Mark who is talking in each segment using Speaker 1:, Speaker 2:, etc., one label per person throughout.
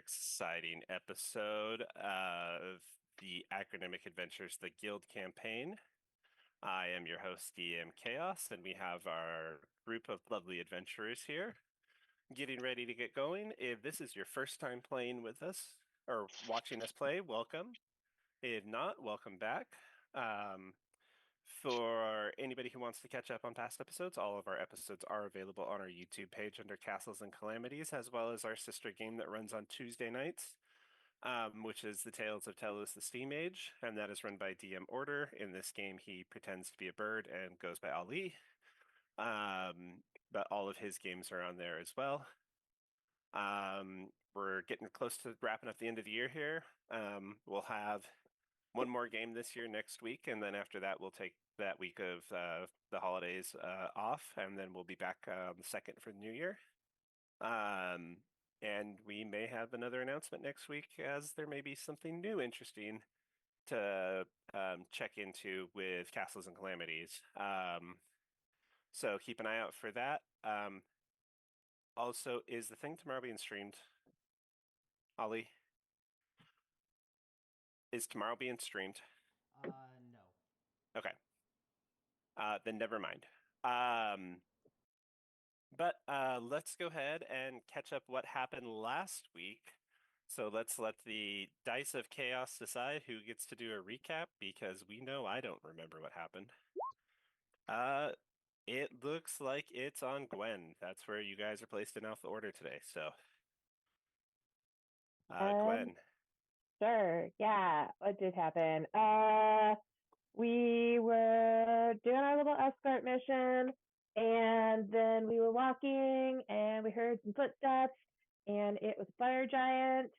Speaker 1: exciting episode of the Acronymic Adventures, the Guild campaign. I am your host, DM Chaos, and we have our group of lovely adventurers here getting ready to get going. If this is your first time playing with us or watching us play, welcome. If not, welcome back. For anybody who wants to catch up on past episodes, all of our episodes are available on our YouTube page under Castles and Calamities, as well as our sister game that runs on Tuesday nights, which is the Tales of Tellos the Steam Age, and that is run by DM Order. In this game, he pretends to be a bird and goes by Ali, but all of his games are on there as well. We're getting close to wrapping up the end of the year here. We'll have one more game this year next week, and then after that we'll take that week of the holidays off, and then we'll be back the second for the new year. And we may have another announcement next week, as there may be something new interesting to check into with Castles and Calamities. So keep an eye out for that. Also, is the thing tomorrow being streamed? Ollie? Is tomorrow being streamed?
Speaker 2: No.
Speaker 1: Okay. Then never mind. But let's go ahead and catch up what happened last week. So let's let the Dice of Chaos decide who gets to do a recap, because we know I don't remember what happened. It looks like it's on Gwen. That's where you guys are placed in alpha order today. So, Gwen.
Speaker 3: Sure. Yeah. What did happen? We were doing our little escort mission, and then we were walking, and we heard some footsteps, and it was a fire giant,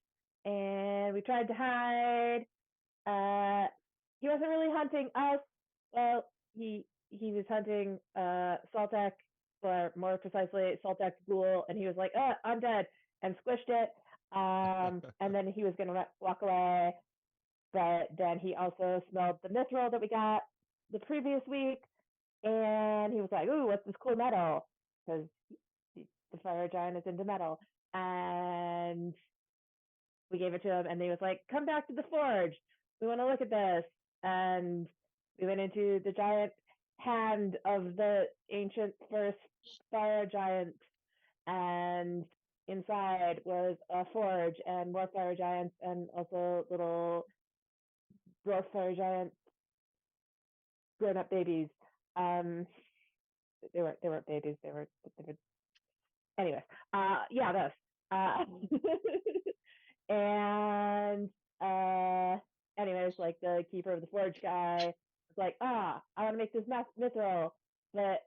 Speaker 3: and we tried to hide. He wasn't really hunting us. Well, he was hunting Saltek, or more precisely Saltek's ghoul, and he was like, "Oh, I'm dead," and squished it. And then he was gonna walk away, but then he also smelled the mithril that we got the previous week, and he was like, "Ooh, what's this cool metal?" Because the fire giant is into metal, and we gave it to him, and he was like, "Come back to the forge. We want to look at this." And we went into the giant hand of the ancient first fire giant, and inside was a forge and more fire giants, and also little dwarf fire giant grown-up babies. They weren't babies. They were anyways. Yeah, those. And anyways, like the keeper of the forge guy was like, I want to make this mithril, but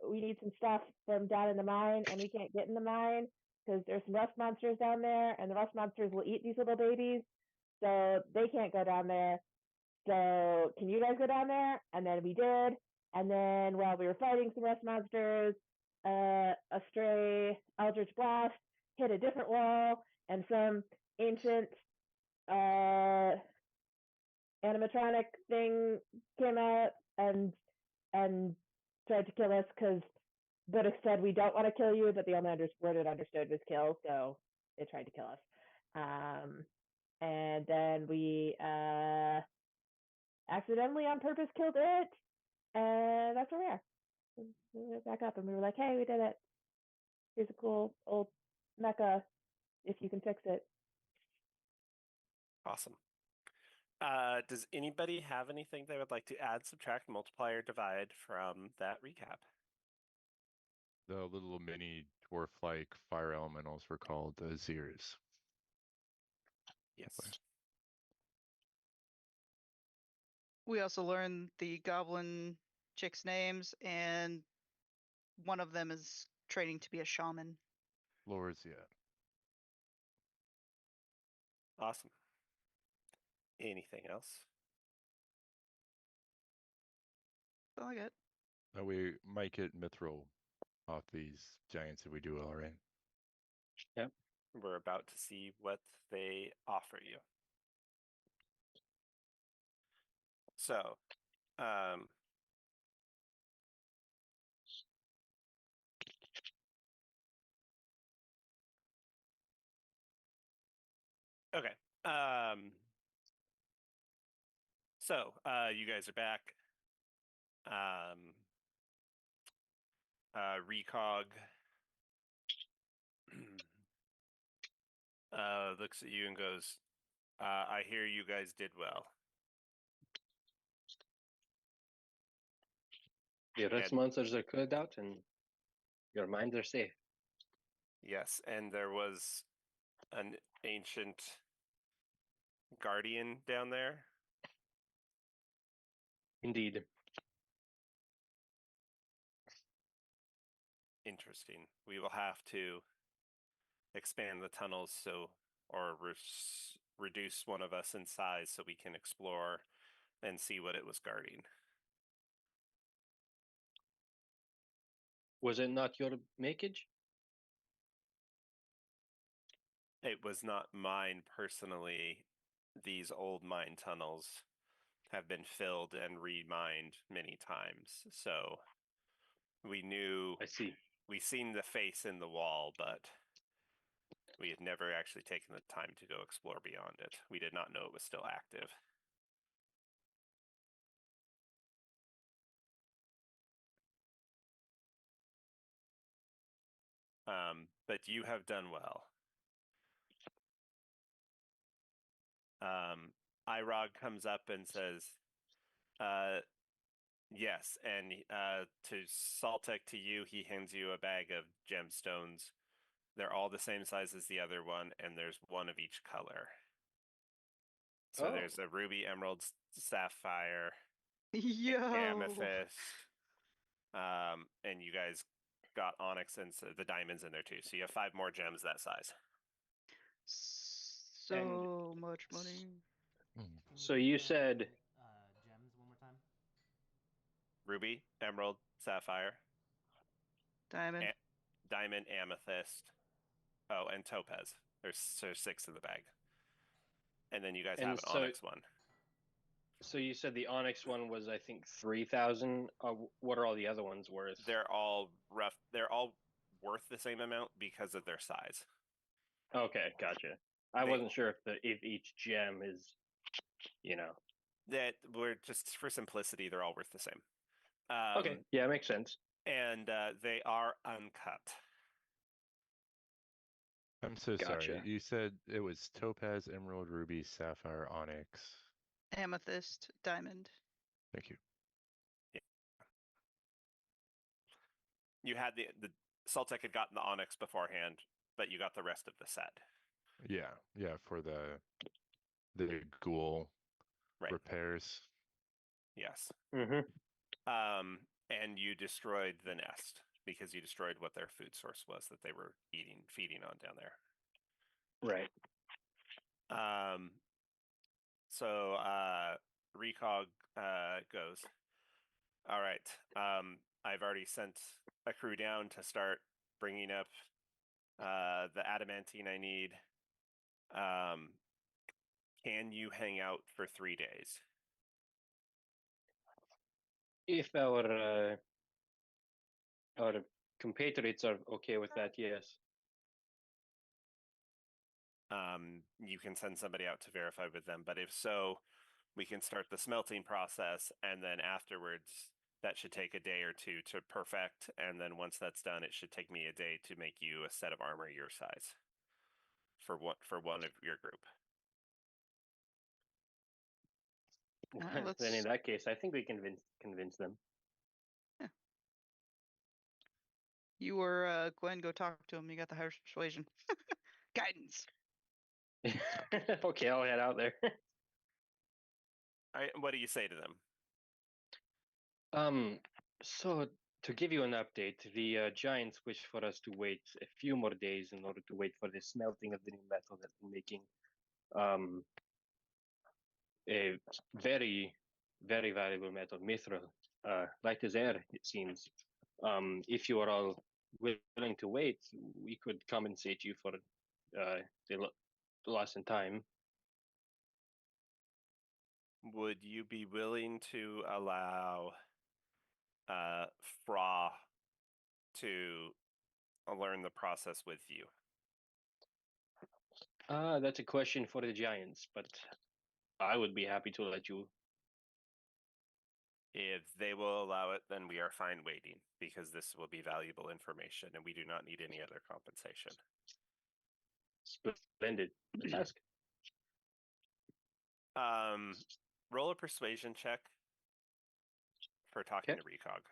Speaker 3: we need some stuff from down in the mine, and we can't get in the mine because there's some rust monsters down there, and the rust monsters will eat these little babies, so they can't go down there. So can you guys go down there? And then we did. And then while we were fighting some rust monsters, a stray eldritch blast hit a different wall, and some ancient animatronic thing came out and tried to kill us, because Buddha said, "We don't want to kill you," but the only word it understood was kill, so it tried to kill us. And then we accidentally on purpose killed it, and that's where we are. We went back up and we were like, "Hey, we did it. Here's a cool old mecha if you can fix it."
Speaker 1: Awesome. Does anybody have anything they would like to add, subtract, multiply, or divide from that recap?
Speaker 4: The little mini dwarf-like fire elementals were called Azirs.
Speaker 1: Yes.
Speaker 5: We also learned the goblin chicks' names, and one of them is training to be a shaman.
Speaker 4: Lorzia.
Speaker 1: Awesome. Anything else?
Speaker 5: That's all I got.
Speaker 4: Now we might get mithril off these giants if we do all right.
Speaker 1: Yep. We're about to see what they offer you. So, Okay. So you guys are back. Recog looks at you and goes, I hear you guys did well.
Speaker 2: The rest
Speaker 1: And
Speaker 2: monsters are cleared out and your minds are safe.
Speaker 1: yes, and there was an ancient guardian down there.
Speaker 2: Indeed.
Speaker 1: Interesting. We will have to expand the tunnels or reduce one of us in size so we can explore and see what it was guarding.
Speaker 2: Was it not your makeage?
Speaker 1: It was not mine personally. These old mine tunnels have been filled and remined many times. So we knew
Speaker 2: I see.
Speaker 1: we seen the face in the wall, but we had never actually taken the time to go explore beyond it. We did not know it was still active. But you have done well. Irog comes up and says, yes, and to Saltek, to you, he hands you a bag of gemstones. They're all the same size as the other one, and there's one of each color. So
Speaker 2: Oh.
Speaker 1: there's a ruby, emerald, sapphire,
Speaker 5: Yo.
Speaker 1: amethyst, and you guys got onyx and the diamonds in there too. So you have 5 more gems that size.
Speaker 5: So much money.
Speaker 2: So you said
Speaker 6: gems one more time.
Speaker 1: Ruby, emerald, sapphire,
Speaker 5: Diamond.
Speaker 1: diamond, amethyst, oh, and topaz. There's 6 in the bag. And then you guys have an onyx one.
Speaker 2: So you said the onyx one was, I think, 3,000. What are all the other ones worth?
Speaker 1: They're all rough. They're all worth the same amount because of their size.
Speaker 2: Okay, gotcha. I wasn't sure if each gem is,
Speaker 1: That we're just for simplicity, they're all worth the same.
Speaker 2: Okay, yeah, makes sense.
Speaker 1: And they are uncut.
Speaker 4: I'm so
Speaker 2: Gotcha.
Speaker 4: sorry. You said it was topaz, emerald, ruby, sapphire, onyx.
Speaker 5: Amethyst. Diamond.
Speaker 4: Thank you.
Speaker 1: You had the Saltek had gotten the onyx beforehand, but you got the rest of the set.
Speaker 4: Yeah, for the ghoul repairs.
Speaker 1: Yes.
Speaker 2: Mm-hmm.
Speaker 1: And you destroyed the nest because you destroyed what their food source was that they were feeding on down there.
Speaker 2: Right.
Speaker 1: So Recog goes, all right, I've already sent a crew down to start bringing up the adamantine I need. Can you hang out for 3 days?
Speaker 2: If our compatriots are okay with that, yes.
Speaker 1: You can send somebody out to verify with them, but if so, we can start the smelting process, and then afterwards, that should take a day or 2 to perfect, and then once that's done, it should take me a day to make you a set of armor your size for one of your group.
Speaker 2: Then in that case, I think we can convince them.
Speaker 5: Yeah. You or Gwen, go talk to him. You got the higher persuasion. Guidance.
Speaker 2: Okay, I'll head out there.
Speaker 1: What do you say to them?
Speaker 2: So to give you an update, the giants wish for us to wait a few more days in order to wait for the smelting of the new metal that we're making. A very, very valuable metal, mithril, light as air, it seems. If you are all willing to wait, we could compensate you for the loss in time.
Speaker 1: Would you be willing to allow Fra to learn the process with you?
Speaker 2: That's a question for the Giants, but I would be happy to let you.
Speaker 1: If they will allow it, then we are fine waiting because this will be valuable information and we do not need any other compensation.
Speaker 2: Splendid. Let's ask.
Speaker 1: Roll a persuasion check for talking
Speaker 2: Okay.
Speaker 1: to Recog.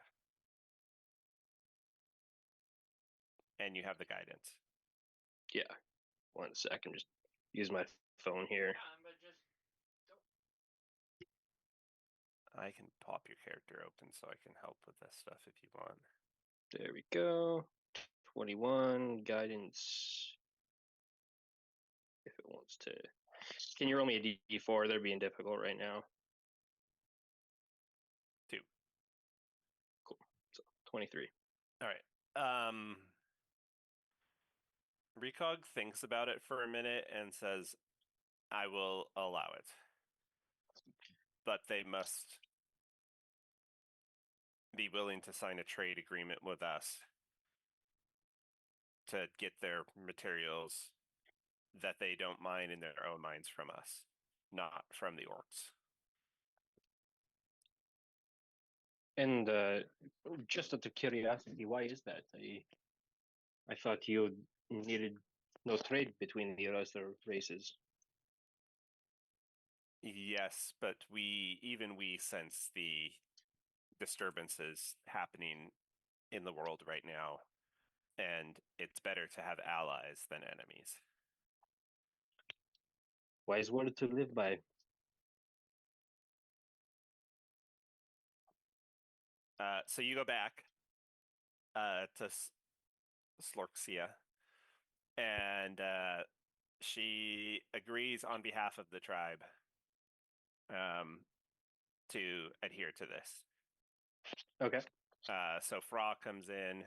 Speaker 1: And you have the guidance.
Speaker 2: Yeah. 1 second. Just use my phone here.
Speaker 1: I can pop your character open so I can help with this stuff if you want.
Speaker 2: There we go. 21 guidance. If it wants to. Can you roll me a D4? They're being difficult right now.
Speaker 1: 2.
Speaker 2: Cool. So 23.
Speaker 1: All right. Recog thinks about it for a minute and says, I will allow it. But they must be willing to sign a trade agreement with us to get their materials that they don't mine in their own mines from us, not from the orcs.
Speaker 2: And just out of curiosity, why is that? I thought you needed no trade between the other races.
Speaker 1: Yes, but even we sense the disturbances happening in the world right now, and it's better to have allies than enemies.
Speaker 2: Wise word to live by.
Speaker 1: So you go back to Slorxia, and she agrees on behalf of the tribe to adhere to this.
Speaker 2: Okay.
Speaker 1: So Fra comes in.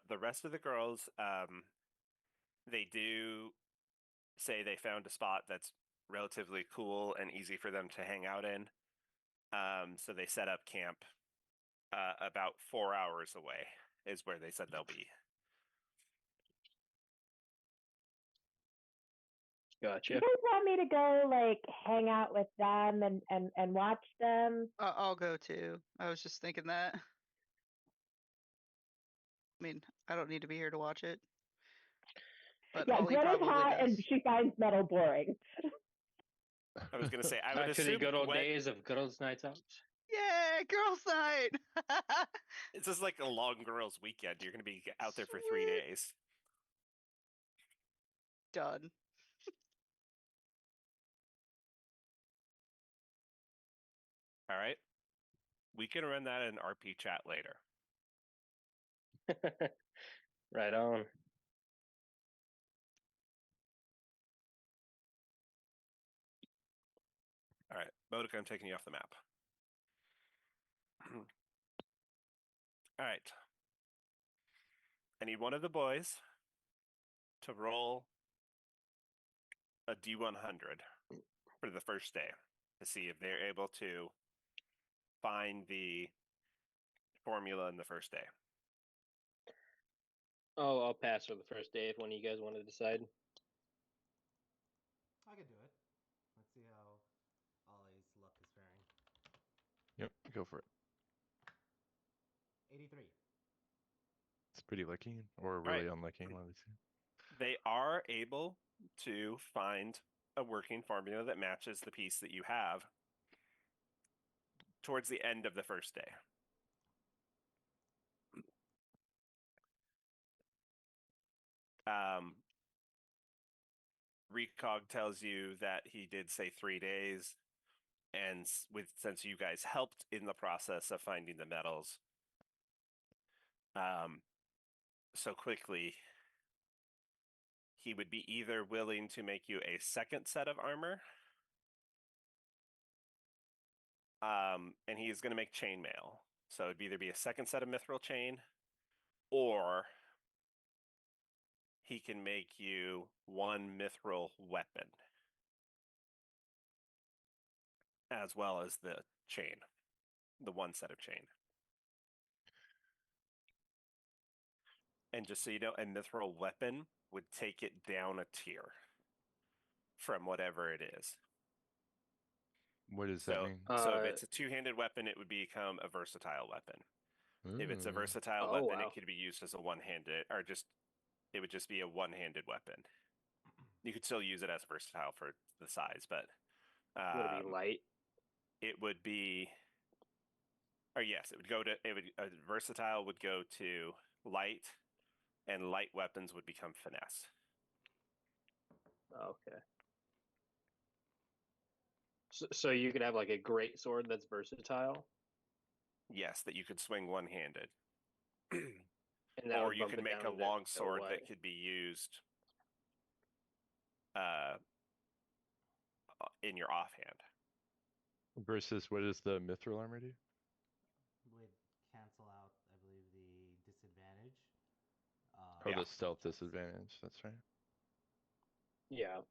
Speaker 1: The rest of the girls, they do say they found a spot that's relatively cool and easy for them to hang out in. So they set up camp about 4 hours away is where they said they'll be.
Speaker 3: Do
Speaker 2: Gotcha.
Speaker 3: you guys want me to go like hang out with them and watch them?
Speaker 5: I'll go too. I was just thinking that. I mean, I don't need to be here to watch it. But
Speaker 3: Yeah,
Speaker 5: Ollie
Speaker 3: Greta's
Speaker 5: probably
Speaker 3: hot
Speaker 5: does.
Speaker 3: and she finds metal boring.
Speaker 1: I was going to say, I would
Speaker 2: Back to the
Speaker 1: assume
Speaker 2: good old
Speaker 1: Gwen,
Speaker 2: days of girls' nights out.
Speaker 5: Yay, girls' night!
Speaker 1: it's just like a long girls' weekend. You're going to be out there for 3
Speaker 5: Sweet.
Speaker 1: days.
Speaker 5: Done.
Speaker 1: All right. We can run that in RP chat later.
Speaker 2: Right on.
Speaker 1: All right. Bodica, I'm taking you off the map. All right. I need one of the boys to roll a D100 for the first day to see if they're able to find the formula in the first day.
Speaker 2: Oh, I'll pass for the first day if one of you guys want to decide.
Speaker 6: I could do it. Let's see how Ollie's luck is faring.
Speaker 4: Yep, go for it.
Speaker 6: 83.
Speaker 4: It's pretty lucky or
Speaker 1: right.
Speaker 4: really unlucky, one of the two.
Speaker 1: They are able to find a working formula that matches the piece that you have towards the end of the first day. Recog tells you that he did say 3 days, and since you guys helped in the process of finding the metals so quickly, he would be either willing to make you a second set of armor, and he's going to make chainmail. So it'd either be a second set of mithril chain, or he can make you one mithril weapon, as well as the chain, the one set of chain. And just so you know, a mithril weapon would take it down a tier. from whatever it is.
Speaker 4: What does that mean?
Speaker 1: So if it's a two-handed weapon, it would become a versatile weapon. If it's a
Speaker 4: Ooh.
Speaker 1: versatile
Speaker 2: Oh,
Speaker 1: weapon,
Speaker 2: wow.
Speaker 1: it could be used as a one-handed, or it would just be a one-handed weapon. You could still use it as versatile for the size, but
Speaker 2: Would it be light?
Speaker 1: it would be, or yes, versatile would go to light, and light weapons would become finesse.
Speaker 2: Okay. So you could have like a great sword that's versatile,
Speaker 1: Yes, that you could swing one-handed.
Speaker 2: and that
Speaker 1: Or
Speaker 2: would
Speaker 1: you
Speaker 2: bump
Speaker 1: could
Speaker 2: it
Speaker 1: make
Speaker 2: down
Speaker 1: a
Speaker 2: to
Speaker 1: long sword
Speaker 2: what?
Speaker 1: that could be used in your offhand.
Speaker 4: Versus what does the mithril armor do?
Speaker 6: Would cancel out, I believe, the disadvantage.
Speaker 4: Oh,
Speaker 1: Yeah.
Speaker 4: the stealth disadvantage. That's right.
Speaker 2: Yeah.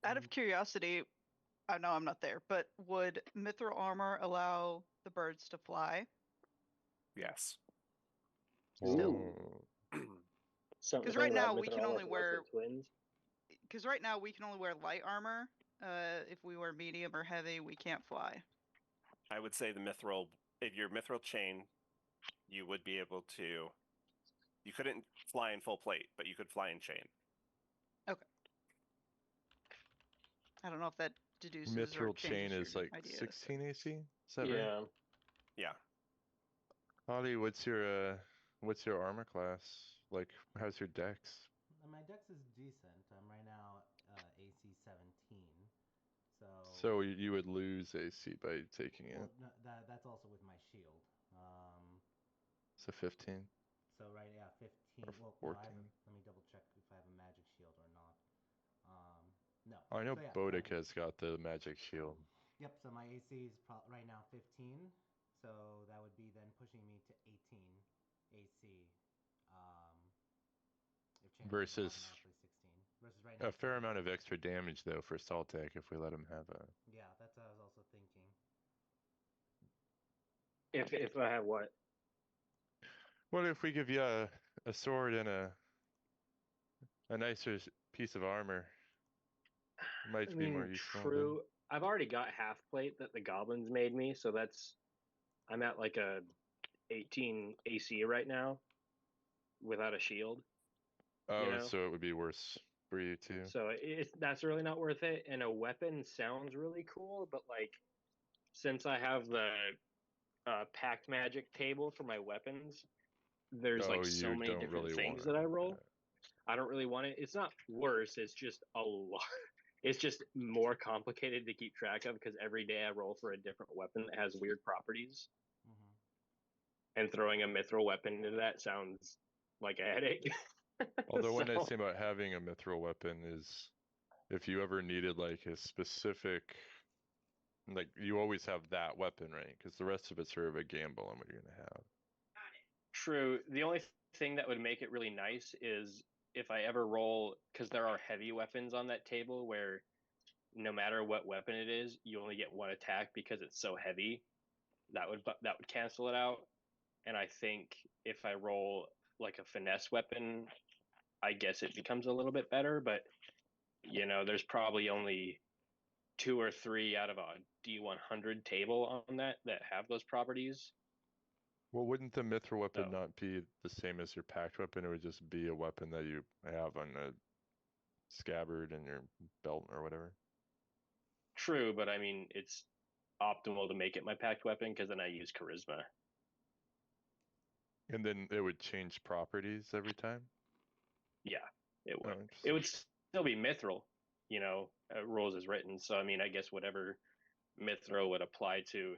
Speaker 5: Out of curiosity, I know I'm not there, but would mithril armor allow the birds to fly?
Speaker 1: Yes.
Speaker 5: Still.
Speaker 4: Oh.
Speaker 2: Something to
Speaker 5: 'Cause
Speaker 2: think
Speaker 5: right
Speaker 2: about.
Speaker 5: now we
Speaker 2: Mithril
Speaker 5: can
Speaker 2: armor
Speaker 5: only
Speaker 2: can work
Speaker 5: wear-
Speaker 2: with twins.
Speaker 5: Because right now we can only wear light armor. If we wear medium or heavy, we can't fly.
Speaker 1: I would say the mithril, if you're mithril chain, you would be able to. You couldn't fly in full plate, but you could fly in chain.
Speaker 5: I don't know if that deduces or
Speaker 4: Mithril
Speaker 5: changes
Speaker 4: chain is
Speaker 5: your
Speaker 4: like
Speaker 5: ideas.
Speaker 4: 16 AC. Is that right?
Speaker 2: Yeah.
Speaker 1: Yeah.
Speaker 4: Holly, what's your armor class? Like, how's your dex?
Speaker 6: My dex is decent. I'm right now AC 17.
Speaker 4: So you would lose AC by taking it.
Speaker 6: Well, no, that's also with my shield.
Speaker 4: So 15.
Speaker 6: So right, yeah, 15.
Speaker 4: Or
Speaker 6: Well, no,
Speaker 4: 14.
Speaker 6: let me double check if I have a magic shield or not. No.
Speaker 4: I know
Speaker 6: So yeah,
Speaker 4: Bodic has got the magic shield.
Speaker 6: Yep. So my AC is right now 15. So that would be then pushing me to 18 AC. If chain is
Speaker 4: Versus
Speaker 6: automatically 16. Versus right now.
Speaker 4: a fair
Speaker 6: 14.
Speaker 4: amount of extra damage though for Saltec if we let him have a.
Speaker 6: Yeah, that's what I was also thinking.
Speaker 2: If I have what?
Speaker 4: What if we give you a sword and a nicer piece of armor? Might
Speaker 2: I
Speaker 4: be more
Speaker 2: mean,
Speaker 4: useful than.
Speaker 2: true. I've already got half plate that the goblins made me, so I'm at like a 18 AC right now without a shield.
Speaker 4: Oh,
Speaker 2: you know?
Speaker 4: so it would be worse for you too.
Speaker 2: So that's really not worth it. And a weapon sounds really cool, but like since I have the packed magic table for my weapons, there's
Speaker 4: Oh,
Speaker 2: like so
Speaker 4: you
Speaker 2: many
Speaker 4: don't
Speaker 2: different
Speaker 4: really
Speaker 2: things
Speaker 4: want
Speaker 2: that I
Speaker 4: to.
Speaker 2: roll. I don't really want it. It's not worse. It's just a lot. It's just more complicated to keep track of because every day I roll for a different weapon that has weird properties.
Speaker 6: Mm-hmm.
Speaker 2: And throwing a mithril weapon into that sounds like a headache.
Speaker 4: Although one nice
Speaker 2: So-
Speaker 4: thing about having a mithril weapon is if you ever needed like a specific, like you always have that weapon, right? Because the rest of it's sort of a gamble on what you're gonna have.
Speaker 2: True. The only thing that would make it really nice is if I ever roll, because there are heavy weapons on that table where no matter what weapon it is, you only get one attack because it's so heavy. That would cancel it out. And I think if I roll like a finesse weapon, I guess it becomes a little bit better. But there's probably only 2 or 3 out of a D100 table on that have those properties.
Speaker 4: Well, wouldn't the mithril weapon
Speaker 2: So
Speaker 4: not be the same as your packed weapon? It would just be a weapon that you have on a scabbard in your belt or whatever.
Speaker 2: true, but I mean it's optimal to make it my packed weapon because then I use charisma.
Speaker 4: And then it would change properties every time.
Speaker 2: Yeah, it
Speaker 4: Oh,
Speaker 2: would. It
Speaker 4: interesting.
Speaker 2: would still be mithril, rules as written. So I mean, I guess whatever mithril would apply to.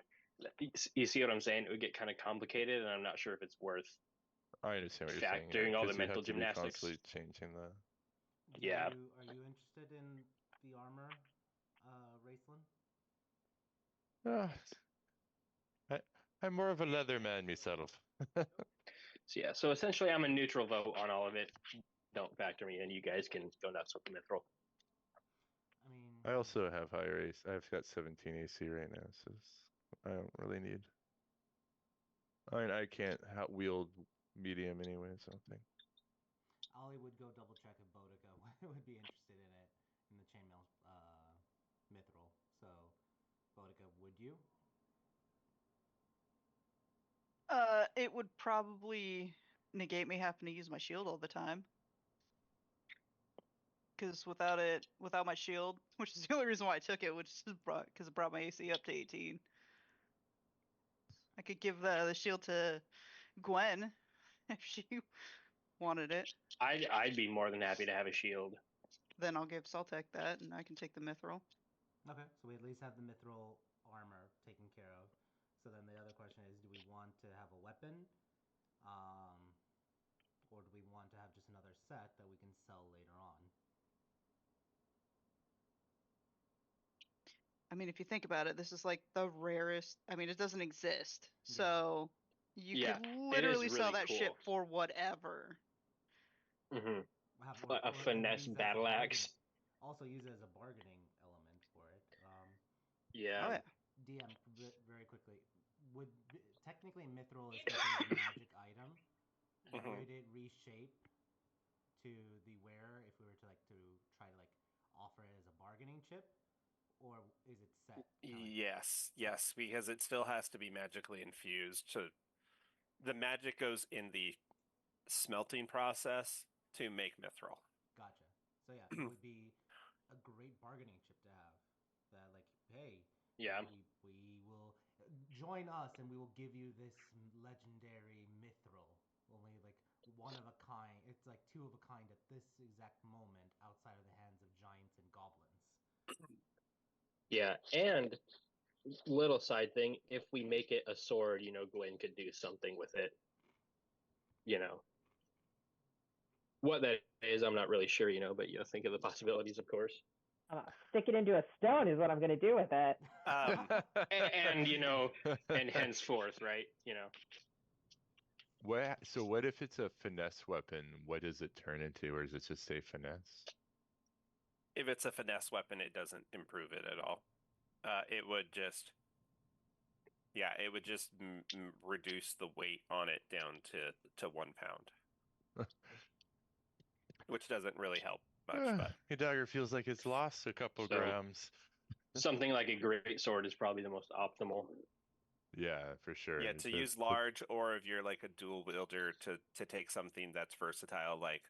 Speaker 2: You see what I'm saying? It would get kind of complicated, and I'm not sure if it's worth
Speaker 4: I understand what you're saying.
Speaker 2: factoring all the
Speaker 4: Because you
Speaker 2: mental
Speaker 4: have to be
Speaker 2: gymnastics.
Speaker 4: constantly changing the.
Speaker 2: Yeah.
Speaker 6: Are you interested in the armor, Raceland?
Speaker 4: I'm more of a leather man myself.
Speaker 2: So yeah. So essentially, I'm a neutral vote on all of it. Don't factor me in. You guys can go nuts with the mithril.
Speaker 6: I mean,
Speaker 4: I also have higher AC. I've got 17 AC right now, so I don't really need. I mean, I can't wield medium anyways, I don't think.
Speaker 6: Ollie would go double check if Bodica would be interested in it in the chainmail you?
Speaker 5: It would probably negate me having to use my shield all the time. Because without my shield, which is the only reason why I took it, which is because it brought my AC up to 18. I could give the shield to Gwen if she wanted it.
Speaker 2: I'd be more than happy to have a shield.
Speaker 5: Then I'll give Saltek that, and I can take the mithril.
Speaker 6: Okay, so we at least have the mithril armor taken care of. So then the other question is, do we want to have a weapon? Or do we want to have just another set that we can sell later on?
Speaker 5: I mean, if you think about it, this is like the rarest. I mean, it doesn't exist.
Speaker 6: Yeah.
Speaker 5: So you
Speaker 2: Yeah,
Speaker 5: could
Speaker 2: it is
Speaker 5: literally sell
Speaker 2: really
Speaker 5: that shit
Speaker 2: cool.
Speaker 5: for whatever.
Speaker 2: Hmm A
Speaker 6: and
Speaker 2: finesse
Speaker 6: use it as
Speaker 2: battle
Speaker 6: bargain-
Speaker 2: axe.
Speaker 6: Also use it as a bargaining element for it.
Speaker 2: Yeah.
Speaker 5: Oh yeah.
Speaker 6: DM, very quickly, technically mithril is considered a magic item.
Speaker 1: Mhm.
Speaker 6: Would it reshape to the wearer if we were to try to offer it as a bargaining chip, or is it set?
Speaker 1: Yes, because it still has to be magically infused. The magic goes in the smelting process to make mithril.
Speaker 6: Gotcha. So yeah, it would be a great bargaining chip to have. That hey,
Speaker 2: Yeah.
Speaker 6: we will join us and we will give you this legendary mithril. Only one of a kind. It's like two of a kind at this exact moment outside of the hands of giants and goblins.
Speaker 2: Yeah. And little side thing, if we make it a sword, Gwen could do something with it. What that is, I'm not really sure, but think of the possibilities, of course.
Speaker 3: Stick it into a stone is what I'm going to do with it.
Speaker 2: And and henceforth, right?
Speaker 4: So what if it's a finesse weapon? What does it turn into, or does it just say finesse?
Speaker 1: If it's a finesse weapon, it doesn't improve it at all. It would just reduce the weight on it down to 1 pound, which doesn't really help much. But
Speaker 4: Your dagger feels like it's lost a couple
Speaker 2: So
Speaker 4: grams.
Speaker 2: something like a great sword is probably the most optimal.
Speaker 4: Yeah, for sure.
Speaker 1: yeah, to use large, or if you're like a dual wielder, to take something that's versatile, like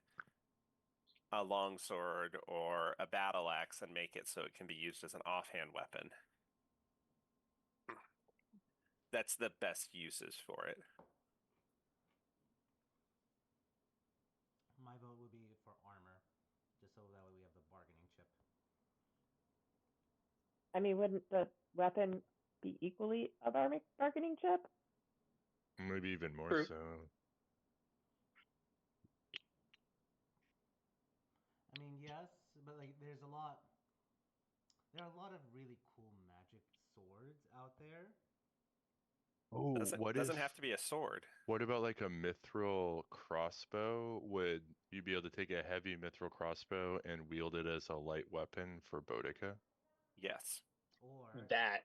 Speaker 1: a longsword or a battle axe, and make it so it can be used as an offhand weapon. That's the best uses for it.
Speaker 6: My vote would be for armor, just so that way we have the bargaining chip.
Speaker 3: I mean, wouldn't the weapon be equally a bargaining chip?
Speaker 4: Maybe even more
Speaker 2: True.
Speaker 4: so.
Speaker 6: I mean, yes, but there are a lot of really cool magic swords out there.
Speaker 4: Oh,
Speaker 1: Doesn't have to be a sword.
Speaker 4: What about like a mithril crossbow? Would you be able to take a heavy mithril crossbow and wield it as a light weapon for Boudica?
Speaker 1: Yes.
Speaker 6: Or
Speaker 2: That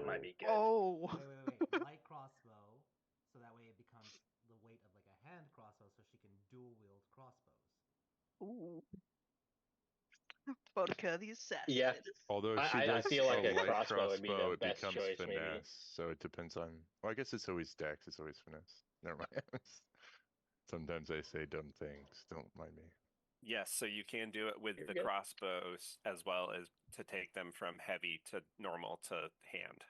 Speaker 2: might be good.
Speaker 5: Oh.
Speaker 6: wait. Light crossbow, so that way it becomes the weight of a hand crossbow, so she can dual wield crossbows.
Speaker 5: Ooh. Boudica the assassin.
Speaker 2: Yeah.
Speaker 4: Although if she
Speaker 2: I
Speaker 4: does
Speaker 2: feel like
Speaker 4: a
Speaker 2: a
Speaker 4: light
Speaker 2: crossbow would be the
Speaker 4: it
Speaker 2: best
Speaker 4: becomes
Speaker 2: choice,
Speaker 4: finesse.
Speaker 2: maybe.
Speaker 4: So it depends on. Well, I guess it's always dex. It's always finesse. Never mind. Sometimes I say dumb things. Don't mind me.
Speaker 1: Yes, so you can do it with
Speaker 2: You're
Speaker 1: the
Speaker 2: good.
Speaker 1: crossbows as well as to take them from heavy to normal to hand.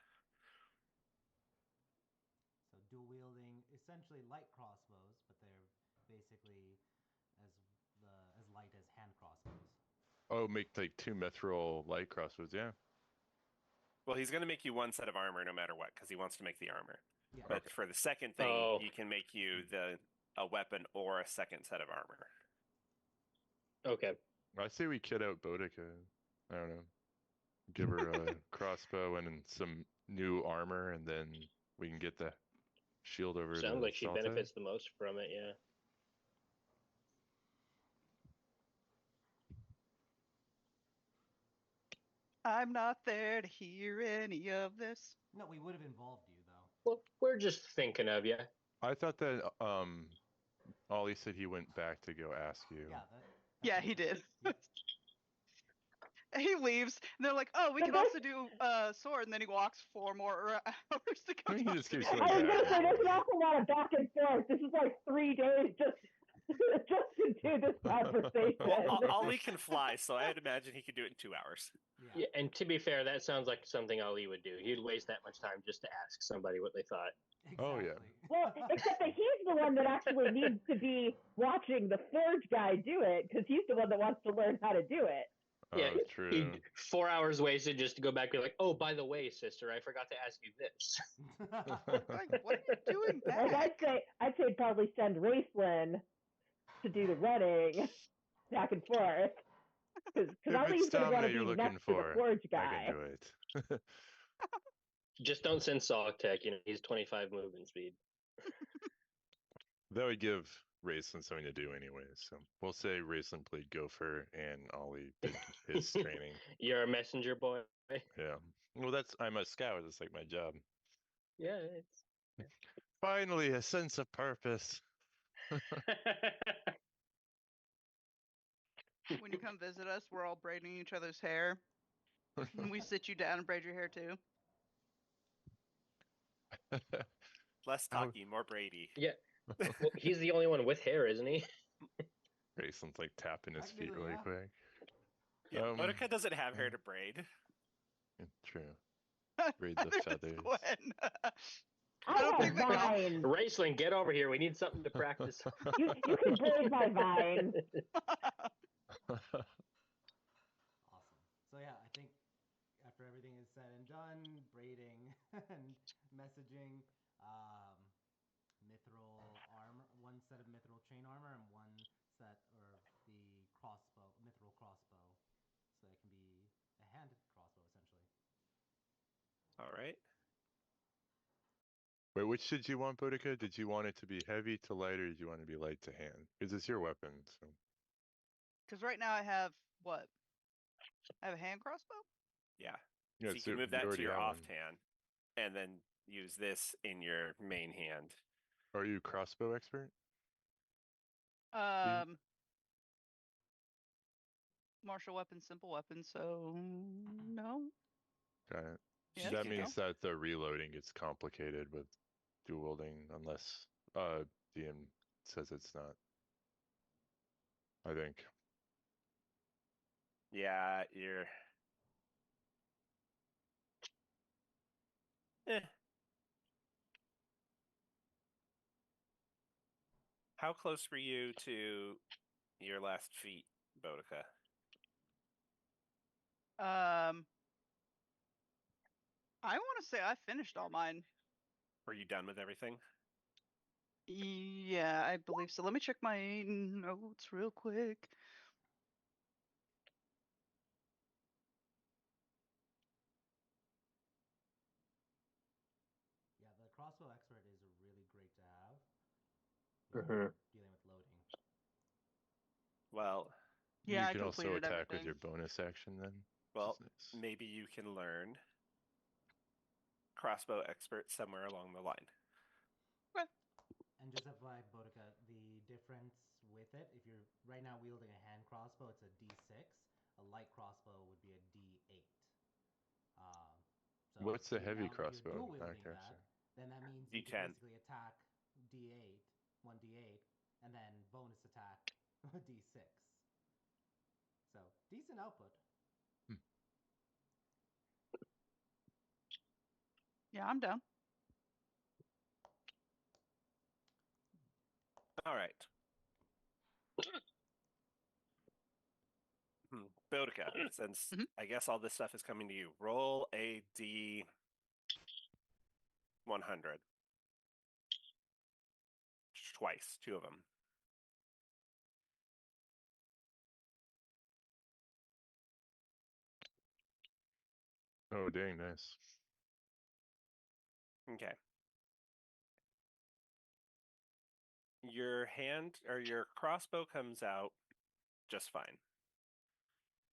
Speaker 6: So dual wielding, essentially light crossbows, but they're basically as light as hand crossbows.
Speaker 4: Oh, make like 2 mithril light crossbows. Yeah.
Speaker 1: Well, he's going to make you one set of armor no matter what, because he wants to make the armor.
Speaker 6: Yeah.
Speaker 1: But
Speaker 4: Okay.
Speaker 1: for the second thing,
Speaker 2: Oh.
Speaker 1: he can make you a weapon or a second set of armor.
Speaker 2: Okay.
Speaker 4: I say we kid out Boudica. I don't know. Give her a crossbow and some new armor, and then we can get the shield over to
Speaker 2: Sounds like she
Speaker 4: Salta.
Speaker 2: benefits the most from it, yeah.
Speaker 5: I'm not there to hear any of this.
Speaker 6: No, we would have involved you though.
Speaker 2: Well, we're just thinking of you.
Speaker 4: I thought that Ollie said he went back to go ask you.
Speaker 6: Yeah,
Speaker 5: Yeah,
Speaker 6: that's
Speaker 5: he
Speaker 6: what I said.
Speaker 5: did.
Speaker 6: Yep.
Speaker 5: He leaves, and they're like, "Oh, we
Speaker 3: But
Speaker 5: can
Speaker 3: this-
Speaker 5: also do sword." And then he walks 4 more hours to go
Speaker 4: He
Speaker 5: talk
Speaker 4: just
Speaker 5: to
Speaker 4: keeps
Speaker 5: the
Speaker 4: going
Speaker 3: I was
Speaker 5: other
Speaker 3: gonna
Speaker 4: back
Speaker 3: say
Speaker 4: and
Speaker 3: there's an
Speaker 4: forth.
Speaker 3: awful lot of back and forth. This is like 3 days just just to do this conversation.
Speaker 1: Well, Ollie can fly, so I'd imagine he could do it in 2 hours.
Speaker 2: Yeah, and to be fair, that sounds like something Ali would do. He'd waste that much time just to ask somebody what they thought.
Speaker 6: Exactly.
Speaker 4: Oh, yeah.
Speaker 3: Well, except that he's the one that actually needs to be watching the Forge guy do it because he's the one that wants to learn how to do it.
Speaker 2: Yeah,
Speaker 4: Oh, true.
Speaker 2: He'd 4 hours wasted just to go back and be like, "Oh, by the way, sister, I forgot to ask you this."
Speaker 5: Like, what are you doing back?
Speaker 3: Like I'd say probably send Raceland to do the running back and forth because
Speaker 4: If
Speaker 3: Ollie's
Speaker 4: it's
Speaker 3: gonna want
Speaker 4: stamina
Speaker 3: to
Speaker 4: you're
Speaker 3: be
Speaker 4: looking
Speaker 3: next to the
Speaker 4: for,
Speaker 3: Forge
Speaker 4: I
Speaker 3: guy.
Speaker 4: can do it.
Speaker 2: Just don't send Sogtech. He's 25 movement speed.
Speaker 4: That would give Raceland something to do anyway. So we'll say Raceland played Gopher and Ollie did his training.
Speaker 2: You're a messenger boy.
Speaker 4: Yeah. Well, I'm a scout. It's like my job.
Speaker 2: Yeah,
Speaker 4: Finally, a sense of purpose.
Speaker 5: When you come visit us, we're all braiding each other's hair, and we sit you down and braid your hair too.
Speaker 1: Less
Speaker 4: How-
Speaker 1: talky, more Brady.
Speaker 2: yeah. Well, he's the only one with hair, isn't he?
Speaker 4: Raceland's like tapping his feet
Speaker 6: Technically,
Speaker 4: really
Speaker 6: yeah.
Speaker 4: quick.
Speaker 1: Yeah, Monica doesn't have hair to braid.
Speaker 4: True. Braid the feathers.
Speaker 5: Gwen.
Speaker 3: I
Speaker 5: don't
Speaker 3: have
Speaker 5: think we can all-
Speaker 3: vines.
Speaker 2: Raceland, get over here. We need something to practice.
Speaker 3: You can braid my vine.
Speaker 6: Awesome. So yeah, I think after everything is said and done, braiding and messaging, mithril armor, one set of mithril chain armor and one set or the crossbow, mithril crossbow, so it can be a hand crossbow essentially.
Speaker 1: All right.
Speaker 4: Wait, which did you want, Boudica? Did you want it to be heavy to light, or did you want it to be light to hand? Because it's your weapon, so.
Speaker 5: Because right now I have what? I have a hand crossbow.
Speaker 1: Yeah.
Speaker 4: Yeah,
Speaker 1: So you can move that to
Speaker 4: already
Speaker 1: your
Speaker 4: have one.
Speaker 1: offhand, and then use this in your main hand.
Speaker 4: Are you crossbow expert?
Speaker 5: Martial weapon, simple weapon. So no.
Speaker 4: Got it.
Speaker 5: Yeah,
Speaker 4: That
Speaker 1: you
Speaker 4: means that the reloading gets complicated with dual wielding unless DM says it's not. I think.
Speaker 1: Yeah, you're. How close were you to your last feat, Boudica?
Speaker 5: I want to say I finished all mine.
Speaker 1: Were you done with everything?
Speaker 5: Yeah, I believe so. Let me check my notes real quick.
Speaker 6: Yeah, the crossbow expert is really great to have
Speaker 2: Mhm.
Speaker 6: dealing with loading.
Speaker 1: Well,
Speaker 5: Yeah, I
Speaker 4: you can also
Speaker 5: completed
Speaker 4: attack with
Speaker 5: everything.
Speaker 4: your bonus action then. which
Speaker 1: well,
Speaker 4: is nice.
Speaker 1: maybe you can learn crossbow expert somewhere along the line.
Speaker 6: And just FYI, Boudica, the difference with it, if you're right now wielding a hand crossbow, it's a D6. A light crossbow would be a D8. So
Speaker 4: What's the heavy
Speaker 6: now if
Speaker 4: crossbow?
Speaker 6: you're dual wielding
Speaker 4: Okay,
Speaker 6: that,
Speaker 4: so-
Speaker 6: then that means you
Speaker 1: D10.
Speaker 6: can basically attack D8, 1D8, and then bonus attack D6. So decent output.
Speaker 5: Yeah, I'm down.
Speaker 1: All right. Boudica, since
Speaker 5: Mhm.
Speaker 1: I guess all this stuff is coming to you, roll a D100. Twice, 2 of them.
Speaker 4: Oh, dang, nice.
Speaker 1: Okay. Your hand or your crossbow comes out just fine.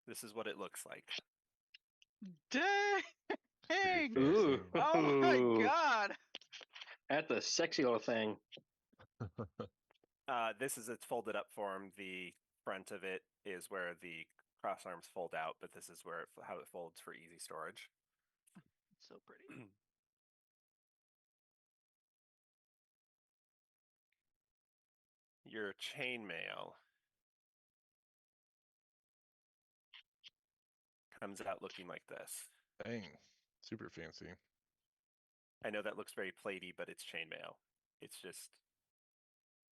Speaker 1: This is what it looks like.
Speaker 5: Dang!
Speaker 2: Ooh.
Speaker 5: Oh my
Speaker 2: Ooh.
Speaker 5: god!
Speaker 2: That's a sexy little thing.
Speaker 1: This is its folded up form. The front of it is where the cross arms fold out, but this is where how it folds for easy storage.
Speaker 5: So pretty.
Speaker 1: Your chainmail comes out looking like this.
Speaker 4: Dang, super fancy.
Speaker 1: I know that looks very platey, but it's chainmail. It's just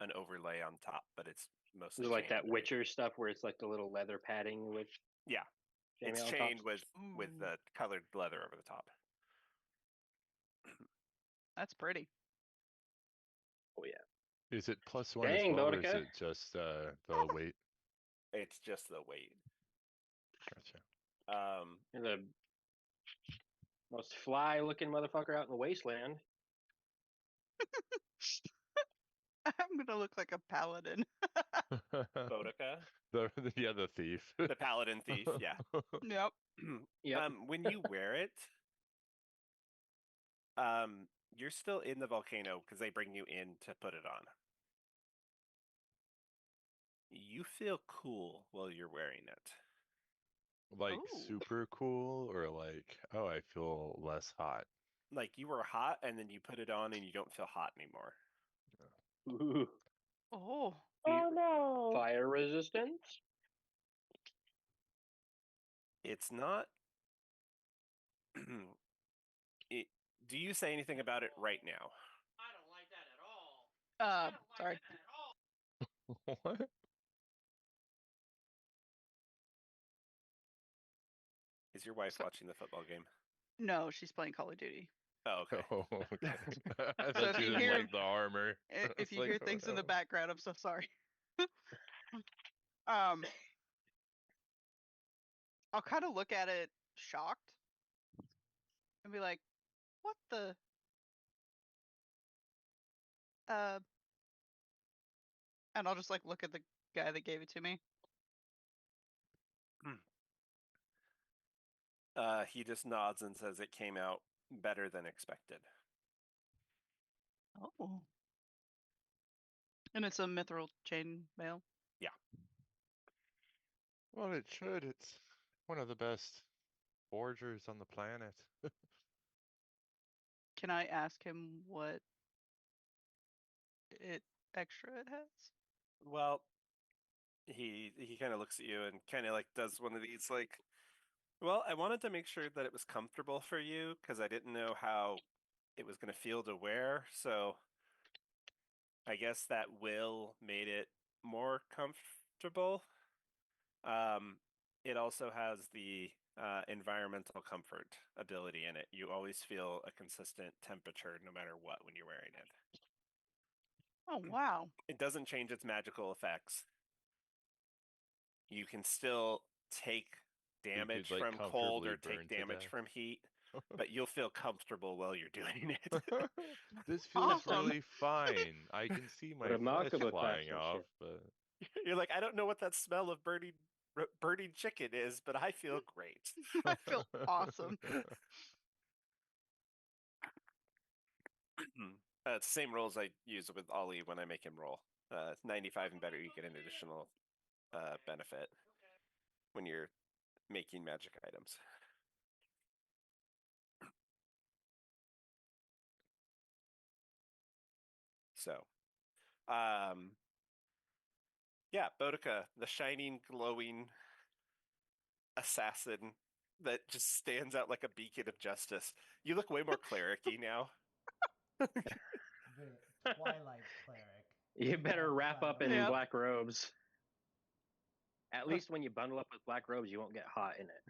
Speaker 1: an overlay on top, but it's mostly
Speaker 2: Is it like
Speaker 1: chain
Speaker 2: that
Speaker 1: underneath.
Speaker 2: Witcher stuff where it's like the little leather padding with
Speaker 1: Yeah, it's
Speaker 2: chainmail on
Speaker 1: chained
Speaker 2: top?
Speaker 1: with the colored leather over the top.
Speaker 5: That's pretty.
Speaker 2: Oh yeah.
Speaker 4: Is it +1 as
Speaker 2: Dang,
Speaker 4: well, or is
Speaker 2: Boudica.
Speaker 4: it just the weight?
Speaker 1: It's just the weight.
Speaker 4: Gotcha.
Speaker 2: You're the most fly looking motherfucker out in the wasteland.
Speaker 5: I'm gonna look like a paladin.
Speaker 1: Boudica,
Speaker 4: the thief.
Speaker 1: the paladin thief. Yeah.
Speaker 5: Yep.
Speaker 2: Yep.
Speaker 1: When you wear it, you're still in the volcano because they bring you in to put it on. You feel cool while you're wearing it.
Speaker 4: Like
Speaker 5: Ooh.
Speaker 4: super cool, or like, oh, I feel less hot.
Speaker 1: Like you were hot and then you put it on and you don't feel hot anymore.
Speaker 2: Ooh.
Speaker 5: Oh.
Speaker 3: Oh no.
Speaker 2: Fire resistance?
Speaker 1: It's not. Do you say anything about it right now?
Speaker 5: Sorry.
Speaker 4: What?
Speaker 1: Is your wife watching the football game?
Speaker 5: No, she's playing Call of Duty.
Speaker 1: Oh, okay.
Speaker 4: Oh, okay. I
Speaker 5: So
Speaker 4: thought
Speaker 5: if
Speaker 4: you
Speaker 5: you
Speaker 4: didn't
Speaker 5: hear-
Speaker 4: like the armor. I
Speaker 5: If
Speaker 4: was
Speaker 5: you
Speaker 4: like,
Speaker 5: hear
Speaker 4: oh,
Speaker 5: things in the
Speaker 4: no.
Speaker 5: background, I'm so sorry. I'll kind of look at it shocked and be like, "What the?" And I'll just like look at the guy that gave it to me.
Speaker 1: He just nods and says it came out better than expected.
Speaker 5: Oh. And it's a mithril chain mail.
Speaker 1: Yeah.
Speaker 4: Well, it should. It's one of the best forgers on the planet.
Speaker 5: Can I ask him what extra it has?
Speaker 1: Well, he kind of looks at you and kind of like does one of these like, well, I wanted to make sure that it was comfortable for you because I didn't know how it was going to feel to wear. So I guess that will made it more comfortable. It also has the environmental comfort ability in it. You always feel a consistent temperature no matter what when you're wearing it.
Speaker 5: Oh wow.
Speaker 1: It doesn't change its magical effects. You can still take damage
Speaker 4: like,
Speaker 1: from cold
Speaker 4: comfortably
Speaker 1: or
Speaker 4: burn
Speaker 1: take
Speaker 4: to
Speaker 1: damage
Speaker 4: death.
Speaker 1: from heat, but you'll feel comfortable while you're doing it.
Speaker 4: This feels
Speaker 5: Awesome.
Speaker 4: really fine. I can see my flesh
Speaker 2: Remarkable
Speaker 4: flying off,
Speaker 2: craftsmanship.
Speaker 4: but
Speaker 1: You're like, I don't know what that smell of burning chicken is, but I feel great.
Speaker 5: I feel awesome.
Speaker 1: It's the same rolls I use with Ollie when I make him roll. 95 and better, you get an additional benefit when you're making magic items. So, yeah, Boudica, the shining, glowing assassin that just stands out like a beacon of justice. You look way more cleric-y now.
Speaker 6: The Twilight cleric.
Speaker 2: You better wrap up in
Speaker 5: Yep.
Speaker 2: black robes. At least when you bundle up with black robes, you won't get hot in it.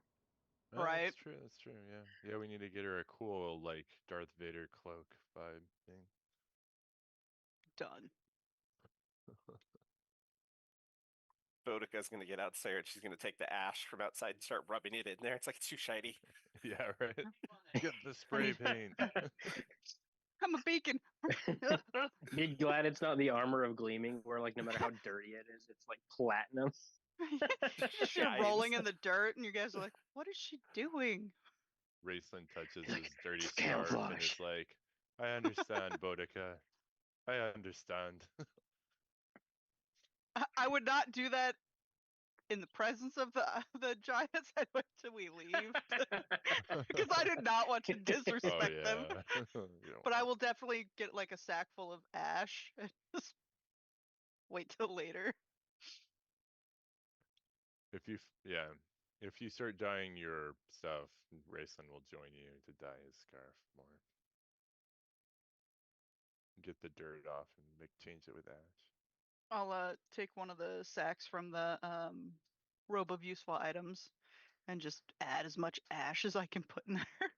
Speaker 4: oh,
Speaker 5: Right.
Speaker 4: That's true. That's true. Yeah. Yeah, we need to get her a cool like Darth Vader cloak vibe thing.
Speaker 5: Done.
Speaker 1: Boudica's going to get out there and she's going to take the ash from outside and start rubbing it in there. It's like it's too shiny.
Speaker 4: Yeah, right. Get the spray paint.
Speaker 5: I'm a beacon.
Speaker 2: Be glad it's not the armor of gleaming, where like no matter how dirty it is, it's like platinum.
Speaker 5: Just you're
Speaker 1: Shines.
Speaker 5: rolling in the dirt, and you guys are like, "What is she doing?"
Speaker 4: Raceland touches his dirty
Speaker 2: It's
Speaker 4: scarf and
Speaker 2: camouflage.
Speaker 4: is like, I understand, Boudica. I understand.
Speaker 5: I would not do that in the presence of the giants, I'd wait till we leave because I do not want to
Speaker 4: Oh
Speaker 5: disrespect them.
Speaker 4: yeah. You don't
Speaker 5: But I
Speaker 4: want-
Speaker 5: will definitely get like a sack full of ash and just wait till later.
Speaker 4: If you yeah, if you start dyeing your stuff, Raceland will join you to dye his scarf more. Get the dirt off and change it with ash.
Speaker 5: I'll take one of the sacks from the robe of useful items and just add as much ash as I can put in there.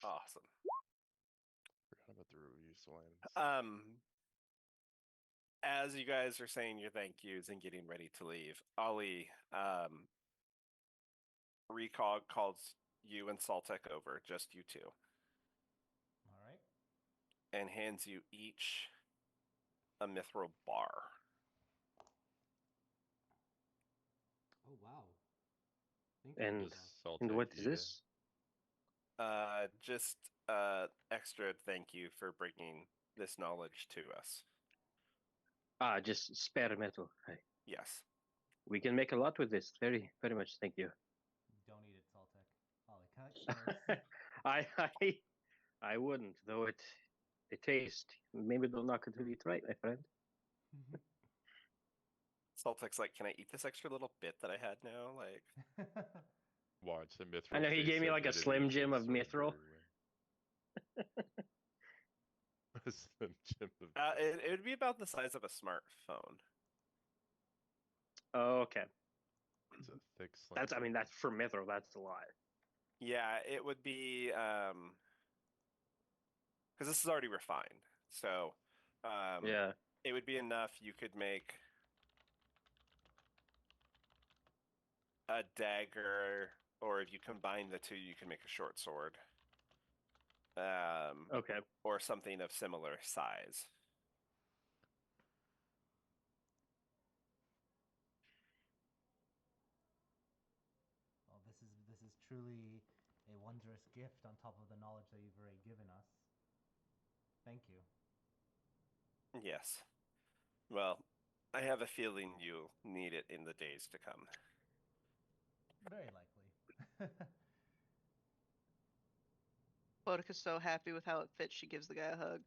Speaker 1: Awesome.
Speaker 4: Forgot about the useful items.
Speaker 1: As you guys are saying your thank yous and getting ready to leave, Ollie, Recog calls you and Saltek over, just you two,
Speaker 6: All right.
Speaker 1: and hands you each a mithril bar.
Speaker 6: Oh wow. Thank you.
Speaker 2: And
Speaker 4: Does
Speaker 6: Recog.
Speaker 2: and
Speaker 4: Saltek
Speaker 2: what is
Speaker 4: eat it?
Speaker 2: this?
Speaker 1: Just extra thank you for bringing this knowledge to us.
Speaker 2: Ah, just spare metal.
Speaker 1: Yes.
Speaker 2: We can make a lot with this. Very, very much. Thank you.
Speaker 6: Don't eat it, Saltek. Ollie, cheers.
Speaker 2: I wouldn't, though it tastes. Maybe they'll not until you try it, my friend.
Speaker 1: Saltek's like, can I eat this extra little bit that I had now? Like,
Speaker 4: Watch the mithril.
Speaker 2: I know he
Speaker 4: taste
Speaker 2: gave me
Speaker 4: so
Speaker 2: like a
Speaker 4: good it
Speaker 2: Slim
Speaker 4: makes
Speaker 2: Jim
Speaker 4: it
Speaker 2: of
Speaker 4: swim
Speaker 2: mithril.
Speaker 4: everywhere. A Slim Jim of
Speaker 1: it would be about the size of a smartphone.
Speaker 2: Oh, okay.
Speaker 4: It's a thick Slim
Speaker 2: That's. I mean,
Speaker 4: Jim.
Speaker 2: that's for mithril. That's a lot.
Speaker 1: Yeah, it would be because this is already refined. So
Speaker 2: Yeah.
Speaker 1: it would be enough you could make a dagger, or if you combine the two, you can make a short sword.
Speaker 2: Okay.
Speaker 1: Or something of similar size.
Speaker 6: Well, this is truly a wondrous gift on top of the knowledge that you've already given us. Thank you.
Speaker 1: Yes. Well, I have a feeling you'll need it in the days to come.
Speaker 6: Very likely.
Speaker 5: Bodica's so happy with how it fits, she gives the guy a hug.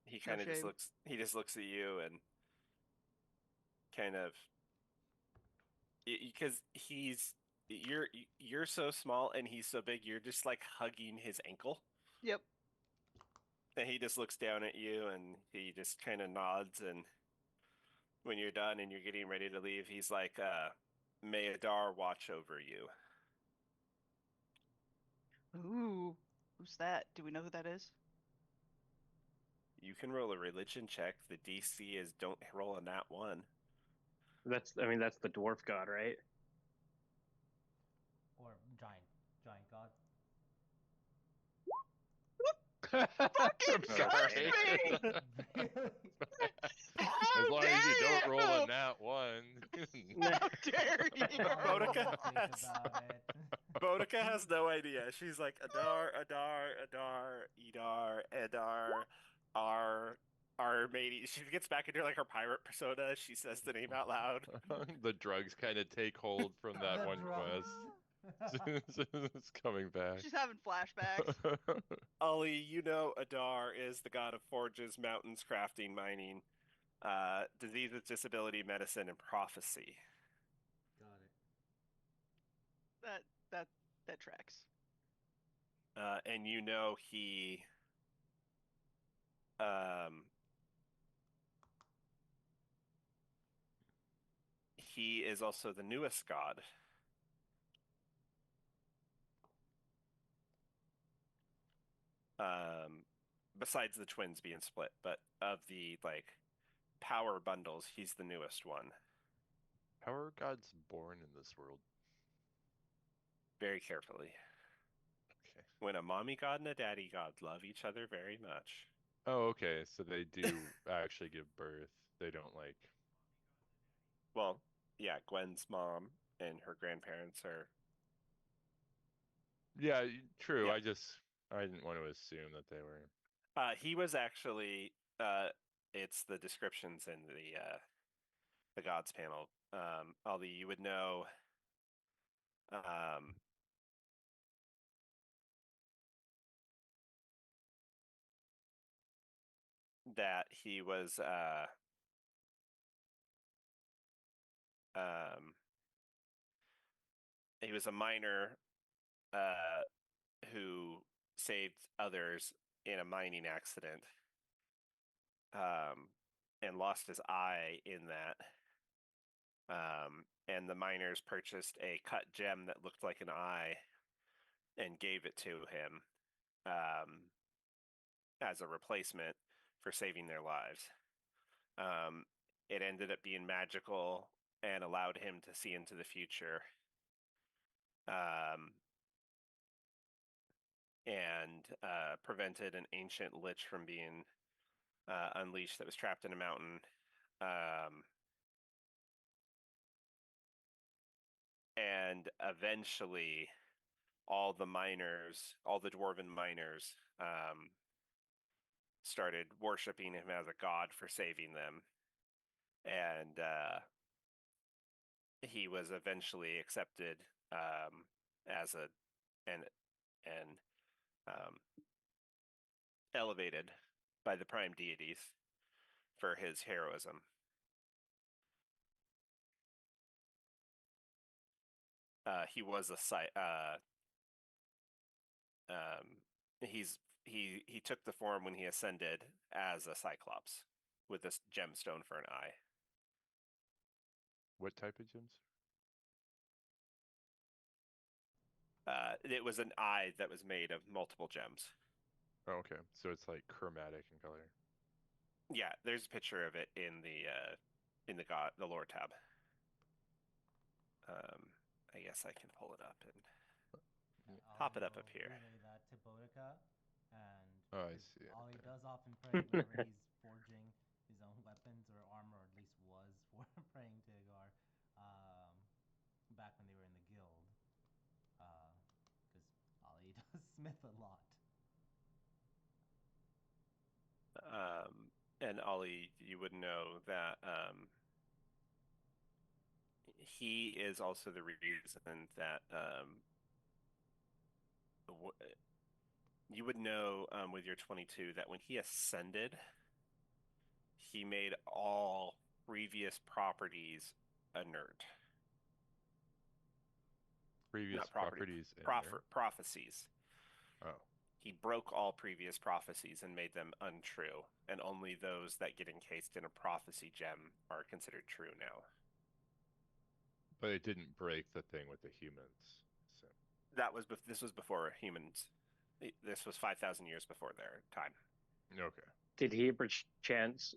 Speaker 1: He
Speaker 5: No
Speaker 1: kind of just
Speaker 5: shame.
Speaker 1: looks at you and kind of because you're so small and he's so big, you're just like hugging his ankle.
Speaker 5: Yep.
Speaker 1: And he just looks down at you and he just kind of nods, and when you're done and you're getting ready to leave, he's like, may Adar watch over you.
Speaker 5: Ooh. Who's that? Do we know who that is?
Speaker 1: You can roll a religion check. The DC is don't roll a nat 1.
Speaker 2: That's. I mean, that's the dwarf god, right?
Speaker 6: Or giant god.
Speaker 5: Fucking
Speaker 2: sorry.
Speaker 5: me!
Speaker 4: As long as you don't roll a nat 1.
Speaker 5: How dare you!
Speaker 1: Bodica
Speaker 6: Think
Speaker 1: has-
Speaker 6: about it.
Speaker 1: Bodica has no idea. She's like, Adar, Edar, Edar, R, matey. She gets back into like her pirate persona. She says the name out loud.
Speaker 4: The drugs kind of take hold from that
Speaker 6: The
Speaker 4: one
Speaker 6: drugs.
Speaker 4: quest. It's coming back.
Speaker 5: She's having flashbacks.
Speaker 1: Ollie, you know Adar is the god of forges, mountains, crafting, mining, diseases, disability, medicine, and prophecy.
Speaker 6: Got it.
Speaker 5: That tracks.
Speaker 1: And you know he is also the newest god. Besides the twins being split, but of the like power bundles, he's the newest one.
Speaker 4: How are gods born in this world?
Speaker 1: Very carefully.
Speaker 4: Okay.
Speaker 1: When a mommy god and a daddy god love each other very much.
Speaker 4: Oh, okay. So they do actually give birth. They don't like.
Speaker 1: Well, yeah, Gwen's mom and her grandparents are.
Speaker 4: Yeah, true.
Speaker 1: Yeah.
Speaker 4: I didn't want to assume that they were.
Speaker 1: He was actually it's the descriptions in the gods panel. Although you would know that he was a miner who saved others in a mining accident, and lost his eye in that. And the miners purchased a cut gem that looked like an eye and gave it to him as a replacement for saving their lives. It ended up being magical and allowed him to see into the future. And prevented an ancient lich from being unleashed that was trapped in a mountain. And eventually, all the dwarven miners, started worshiping him as a god for saving them. And he was eventually accepted as and elevated by the prime deities for his heroism. He was he took the form when he ascended as a cyclops with this gemstone for an eye.
Speaker 4: What type of gems?
Speaker 1: It was an eye that was made of multiple gems.
Speaker 4: Oh, okay. So it's like chromatic in color.
Speaker 1: Yeah, there's a picture of it in the lore tab. I guess I can pull it up and pop it up here.
Speaker 6: Relay that to Bodica, and
Speaker 4: Oh, I
Speaker 6: 'cause
Speaker 4: see it
Speaker 6: Ollie
Speaker 4: there.
Speaker 6: does often pray whenever he's forging his own weapons or armor, or at least was for praying to Agar, back when they were in the guild, because Ollie does smith a lot.
Speaker 1: And Ollie, you would know that he is also the reason that you would know with your 22 that when he ascended, he made all previous properties inert.
Speaker 4: Previous
Speaker 1: Not property,
Speaker 4: properties in there.
Speaker 1: prophecies.
Speaker 4: Oh.
Speaker 1: He broke all previous prophecies and made them untrue, and only those that get encased in a prophecy gem are considered true now.
Speaker 4: But it didn't break the thing with the humans. So.
Speaker 1: This was before humans. This was 5,000 years before their time.
Speaker 4: Okay.
Speaker 2: Did he perchance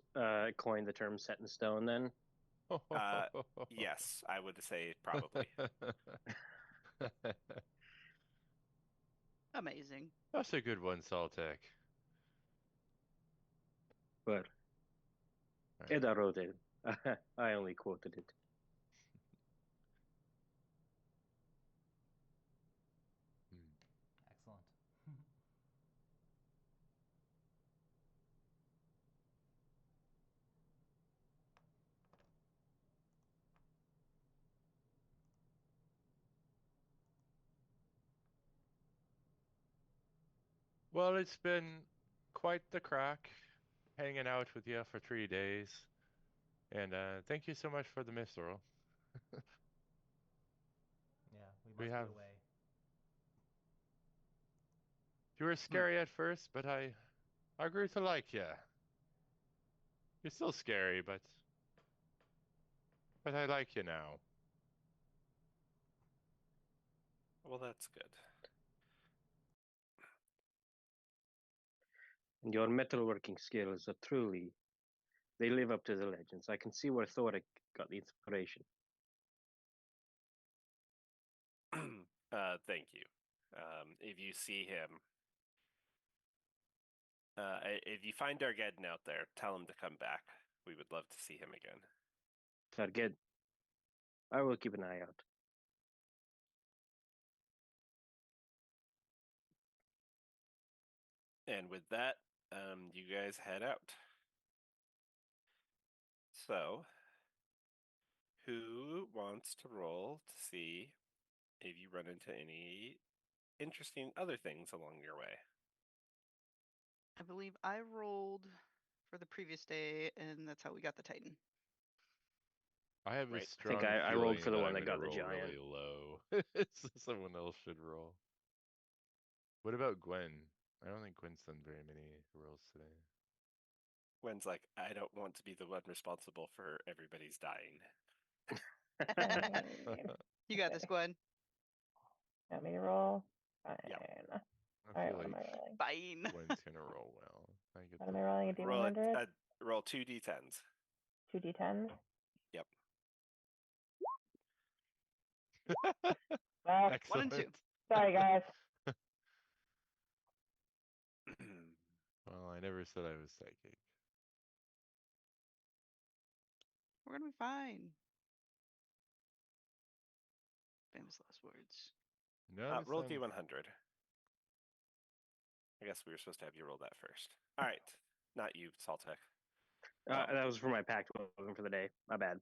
Speaker 2: coin the term set in stone then?
Speaker 1: Yes, I would say probably.
Speaker 5: Amazing.
Speaker 4: That's a good one, Saltek.
Speaker 2: But
Speaker 4: Right.
Speaker 2: Eda wrote it. I only quoted it.
Speaker 6: Excellent.
Speaker 4: Well, it's been quite the crack hanging out with you for 3 days. And thank you so much for the mithril.
Speaker 6: Yeah, we
Speaker 4: We
Speaker 6: must
Speaker 4: have-
Speaker 6: be away.
Speaker 4: You were scary at first, but I grew to like you. You're still scary, but I like you now.
Speaker 1: Well, that's good.
Speaker 2: And your metalworking skills are truly, they live up to the legends. I can see where Thoric got the inspiration.
Speaker 1: Thank you. If you see him, if you find Dargeddon out there, tell him to come back. We would love to see him again.
Speaker 2: Target. I will keep an eye out.
Speaker 1: And with that, you guys head out. So, who wants to roll to see if you run into any interesting other things along your way?
Speaker 5: I believe I rolled for the previous day, and that's how we got the Titan.
Speaker 4: I have a
Speaker 1: Right. I
Speaker 4: strong
Speaker 2: think I rolled for the
Speaker 4: feeling
Speaker 2: one
Speaker 4: that
Speaker 2: that
Speaker 4: I'm
Speaker 2: got the
Speaker 4: gonna roll
Speaker 2: giant.
Speaker 4: really low. So someone else should roll. What about Gwen? I don't think Gwen's done very many rolls today.
Speaker 1: Gwen's like, I don't want to be the one responsible for everybody's dying.
Speaker 5: You got this, Gwen.
Speaker 3: Want me to roll? Fine.
Speaker 1: Yep.
Speaker 4: I
Speaker 3: Alright,
Speaker 4: feel
Speaker 3: what am
Speaker 4: like
Speaker 3: I rolling?
Speaker 5: Fine.
Speaker 4: Gwen's gonna roll well. I get
Speaker 3: What am
Speaker 4: the
Speaker 3: I rolling? A
Speaker 4: feeling.
Speaker 3: D100?
Speaker 1: Roll 2 d10s.
Speaker 3: 2 D10s?
Speaker 1: Yep.
Speaker 3: Well,
Speaker 5: One and
Speaker 4: Excellent.
Speaker 5: two.
Speaker 3: sorry guys.
Speaker 4: Well, I never said I was psychic.
Speaker 5: We're gonna be fine. Famous last words.
Speaker 4: No,
Speaker 1: Roll d100. I guess we were supposed to have you roll that first. All right. Not you, Saltec.
Speaker 2: That was for my pact, wasn't for the day. My bad.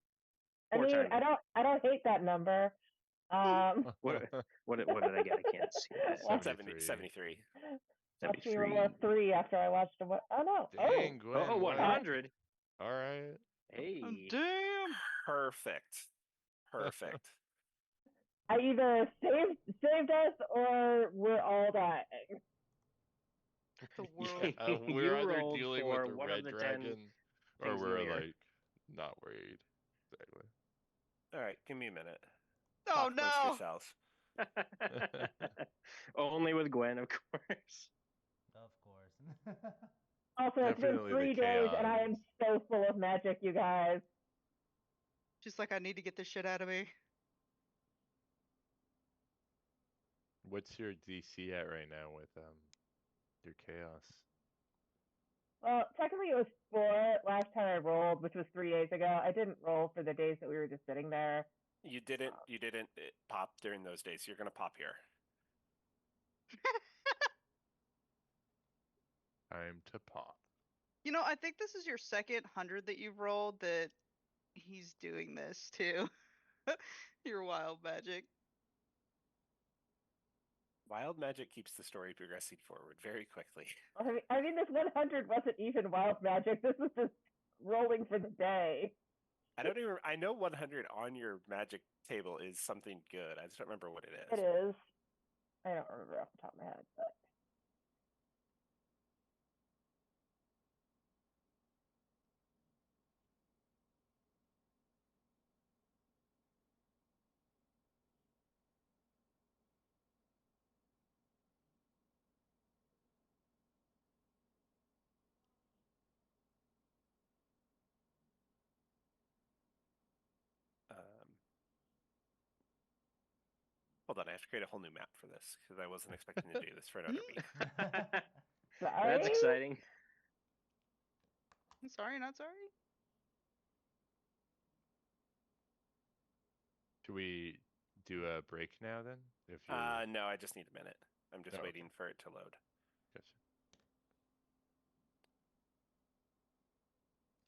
Speaker 3: I
Speaker 2: Poor
Speaker 3: mean,
Speaker 2: timing.
Speaker 3: I don't hate that number.
Speaker 2: What did I get? I can't see.
Speaker 3: What?
Speaker 1: 73.
Speaker 3: Watch me roll a 3 after I watched a what? Oh no!
Speaker 4: Dang, Gwen.
Speaker 2: Oh,
Speaker 4: what?
Speaker 2: 100.
Speaker 4: All right.
Speaker 2: Hey.
Speaker 5: Damn.
Speaker 1: Perfect. Perfect.
Speaker 3: I either saved us or we're all dying.
Speaker 5: The world.
Speaker 4: We're
Speaker 2: You
Speaker 4: either
Speaker 2: rolled
Speaker 4: dealing
Speaker 2: for
Speaker 4: with the
Speaker 2: one
Speaker 4: red
Speaker 2: of the 10
Speaker 4: dragon, or
Speaker 2: things in the
Speaker 4: we're
Speaker 2: mirror.
Speaker 4: like not worried. Exactly.
Speaker 1: All right. Give me a minute.
Speaker 5: Oh
Speaker 1: Talk amongst
Speaker 5: no!
Speaker 1: yourselves.
Speaker 2: Only with Gwen, of course.
Speaker 6: Of course.
Speaker 3: Also, it's been
Speaker 4: Definitely the
Speaker 3: 3 days and I
Speaker 4: chaos.
Speaker 3: am so full of magic, you guys.
Speaker 5: Just like I need to get this shit out of me.
Speaker 4: What's your DC at right now with your chaos?
Speaker 3: Well, technically it was 4 last time I rolled, which was 3 days ago. I didn't roll for the days that we were just sitting there.
Speaker 1: You didn't pop during those days. You're gonna pop here.
Speaker 4: Time to pop.
Speaker 5: You know, I think this is your second 100 that you've rolled that he's doing this too. Your wild magic.
Speaker 1: Wild magic keeps the story progressing forward very quickly.
Speaker 3: I mean, this 100 wasn't even wild magic. This was just rolling for the day.
Speaker 1: I know 100 on your magic table is something good. I just don't remember what it is.
Speaker 3: It is. I don't remember off the top of my head, but.
Speaker 1: Hold on, I have to create a whole new map for this because I wasn't expecting to do this for another week.
Speaker 3: Sorry?
Speaker 2: That's exciting.
Speaker 5: I'm sorry, not sorry.
Speaker 4: Should we do a break now then? If you
Speaker 1: No, I just need a minute. I'm just
Speaker 4: Oh,
Speaker 1: waiting for it to load.
Speaker 4: Gotcha.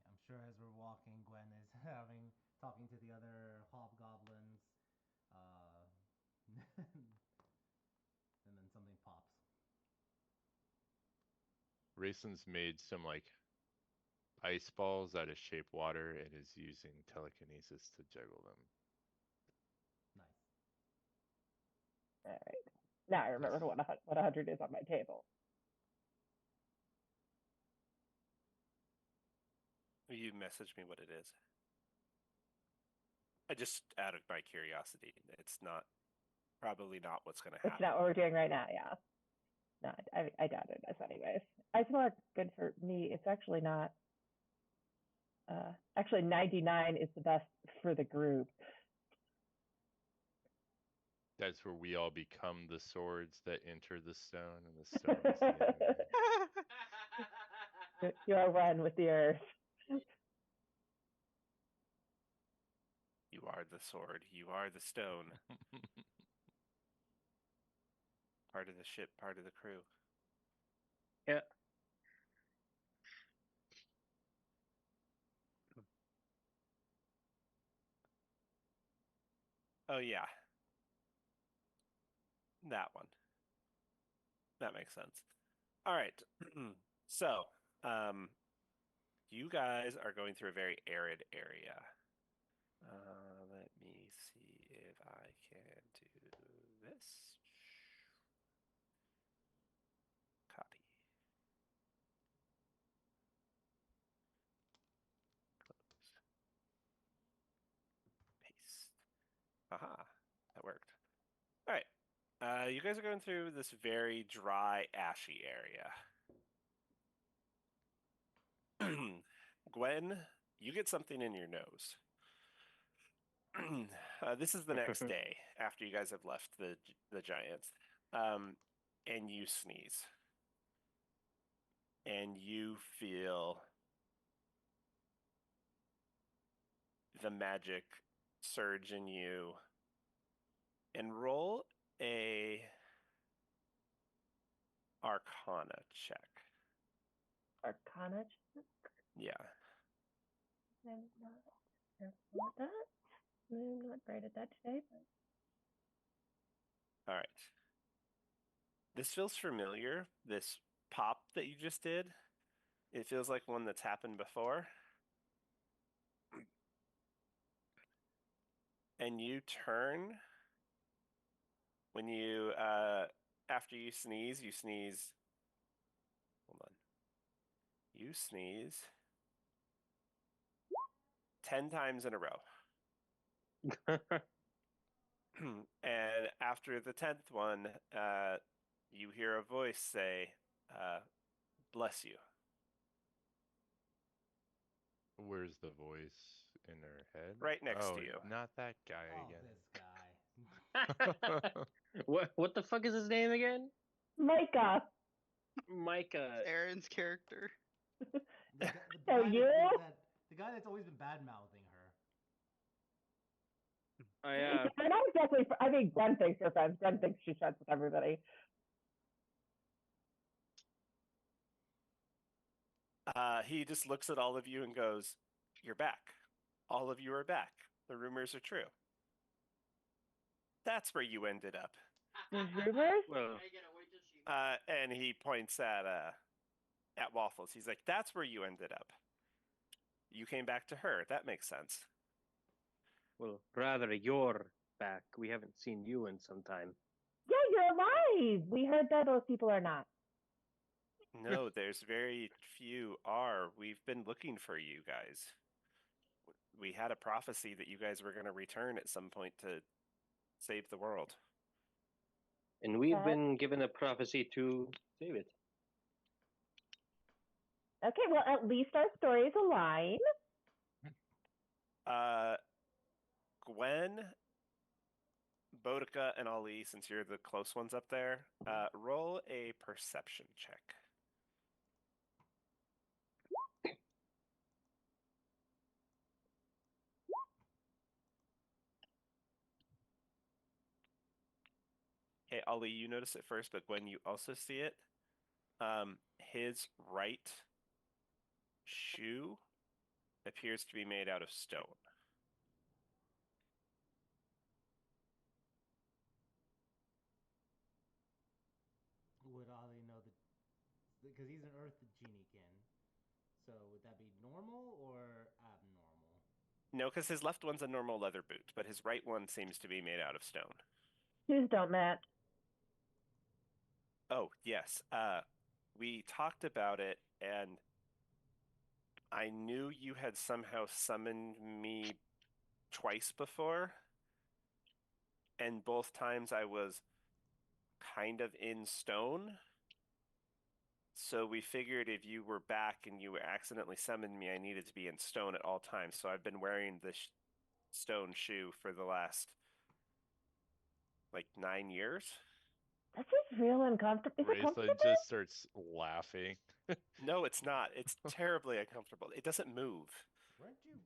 Speaker 6: I'm sure as we're walking, Gwen is talking to the other hobgoblins, and then something pops.
Speaker 4: Raisins made some like ice balls out of shape water and is using telekinesis to juggle them.
Speaker 6: Nice.
Speaker 3: All right. Now I remember
Speaker 4: Nice.
Speaker 3: what 100 is on my table.
Speaker 1: Will you message me what it is? I just out of my curiosity. It's probably not what's going to
Speaker 3: It's
Speaker 1: happen.
Speaker 3: not what we're doing right now, yeah. No, I doubt it is anyways. It's more good for me. It's actually not. Actually, 99 is the best for the group.
Speaker 4: That's where we all become the swords that enter the stone, and the stone is the enemy.
Speaker 3: You are one with the earth.
Speaker 1: You are the sword. You are the stone. Part of the ship, part of the crew.
Speaker 2: Yeah.
Speaker 1: Oh yeah. That one. That makes sense. All right. So, you guys are going through a very arid area. Let me see if I can do this. Copy. Close. Paste. Aha, that worked. All right. You guys are going through this very dry, ashy area. Gwen, you get something in your nose. This is the next day after you guys have left the giants, and you sneeze, and you feel the magic surge in you. And roll a Arcana check.
Speaker 3: Arcana check.
Speaker 1: Yeah.
Speaker 3: I'm not careful with that. I'm not great at that today.
Speaker 1: All right. This feels familiar. This pop that you just did. It feels like one that's happened before. And you turn when you after you sneeze, hold on. You sneeze 10 times in a row. And after the 10th one, you hear a voice say, bless you.
Speaker 4: Where's the voice in her head?
Speaker 1: Right next
Speaker 4: Oh,
Speaker 1: to you.
Speaker 4: not that guy
Speaker 6: Oh,
Speaker 4: again.
Speaker 6: this guy.
Speaker 2: What the fuck is his name again?
Speaker 3: Micah.
Speaker 2: Micah.
Speaker 5: Aaron's character.
Speaker 6: The guy,
Speaker 3: So you?
Speaker 6: the guy that's always been bad mouthing her.
Speaker 2: I
Speaker 3: And I was definitely. I think Gwen thinks her friends. Gwen thinks she's friends with everybody.
Speaker 1: He just looks at all of you and goes, you're back. All of you are back. The rumors are true. That's where you ended up.
Speaker 3: Rumors?
Speaker 2: well,
Speaker 1: And he points at Waffles. He's like, that's where you ended up. You came back to her. That makes sense.
Speaker 2: well, rather you're back. We haven't seen you in some time.
Speaker 3: Yeah, you're alive. We heard that those people are not.
Speaker 1: No, there's very few are. We've been looking for you guys. We had a prophecy that you guys were going to return at some point to save the world.
Speaker 2: And we've
Speaker 3: Okay.
Speaker 2: been given a prophecy to save it.
Speaker 3: Okay, well, at least our stories align.
Speaker 1: Gwen, Boudica, and Ali, since you're the close ones up there, roll a perception check. Okay, Ali, you notice it first, but Gwen, you also see it. His right shoe appears to be made out of stone.
Speaker 6: Would Ali know that? Because he's an Earth Geniekin. So would that be normal or abnormal?
Speaker 1: No, because his left one's a normal leather boot, but his right one seems to be made out of stone.
Speaker 3: Shoes don't match.
Speaker 1: Oh, yes. We talked about it, and I knew you had somehow summoned me twice before, and both times I was kind of in stone. So we figured if you were back and you accidentally summoned me, I needed to be in stone at all times. So I've been wearing this stone shoe for the last, like, 9 years.
Speaker 3: That's just real uncomfortable. Is it
Speaker 4: Raceland
Speaker 3: comfortable?
Speaker 4: just starts laughing.
Speaker 1: No, it's not. It's terribly uncomfortable. It doesn't move.
Speaker 6: Weren't you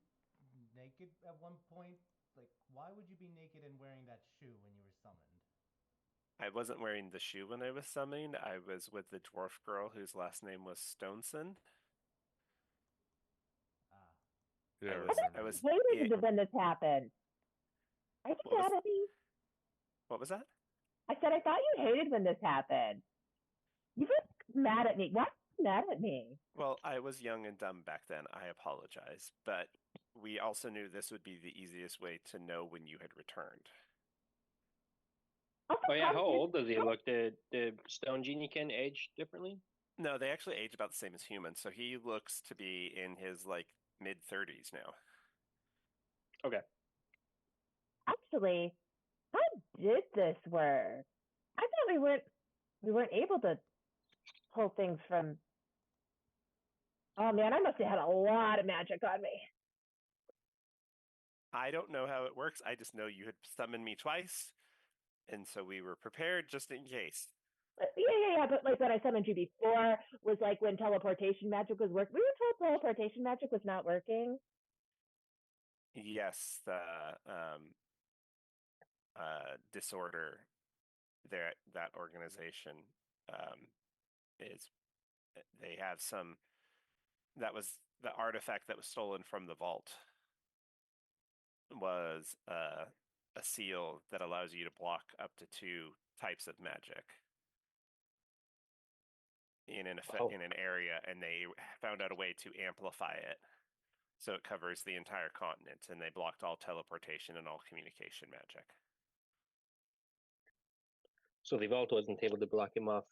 Speaker 6: naked at one point? Like, why would you be naked and wearing that shoe when you were summoned?
Speaker 1: I wasn't wearing the shoe when I was summoned. I was with the dwarf girl whose last name was Stoneson.
Speaker 6: Ah.
Speaker 4: Yeah,
Speaker 1: I was
Speaker 3: Waited
Speaker 1: it-
Speaker 3: to when this happened. Are you
Speaker 1: What was-
Speaker 3: mad at me?
Speaker 1: What was that?
Speaker 3: I said I thought you hated when this happened. You were mad at me. Why are you mad at me?
Speaker 1: Well, I was young and dumb back then. I apologize. But we also knew this would be the easiest way to know when you had returned.
Speaker 3: Also,
Speaker 2: Oh yeah, how
Speaker 3: did-
Speaker 2: old does he look? The Stone Genie can age differently?
Speaker 1: No, they actually age about the same as humans. So he looks to be in his like mid-30s now.
Speaker 2: Okay.
Speaker 3: Actually, how did this work? I thought we weren't able to pull things from. Oh man, I must have had a lot of magic on me.
Speaker 1: I don't know how it works. I just know you had summoned me twice, and so we were prepared just in case.
Speaker 3: Yeah. But like when I summoned you before was like when teleportation magic was working. We were told teleportation magic was not working.
Speaker 1: Yes, the disorder there, that organization is they have some. That was the artifact that was stolen from the vault. Was a seal that allows you to block up to 2 types of magic in an area, and they found out a way to amplify it so it covers the entire continent, and they blocked all teleportation and all communication magic.
Speaker 2: So the vault wasn't able to block him off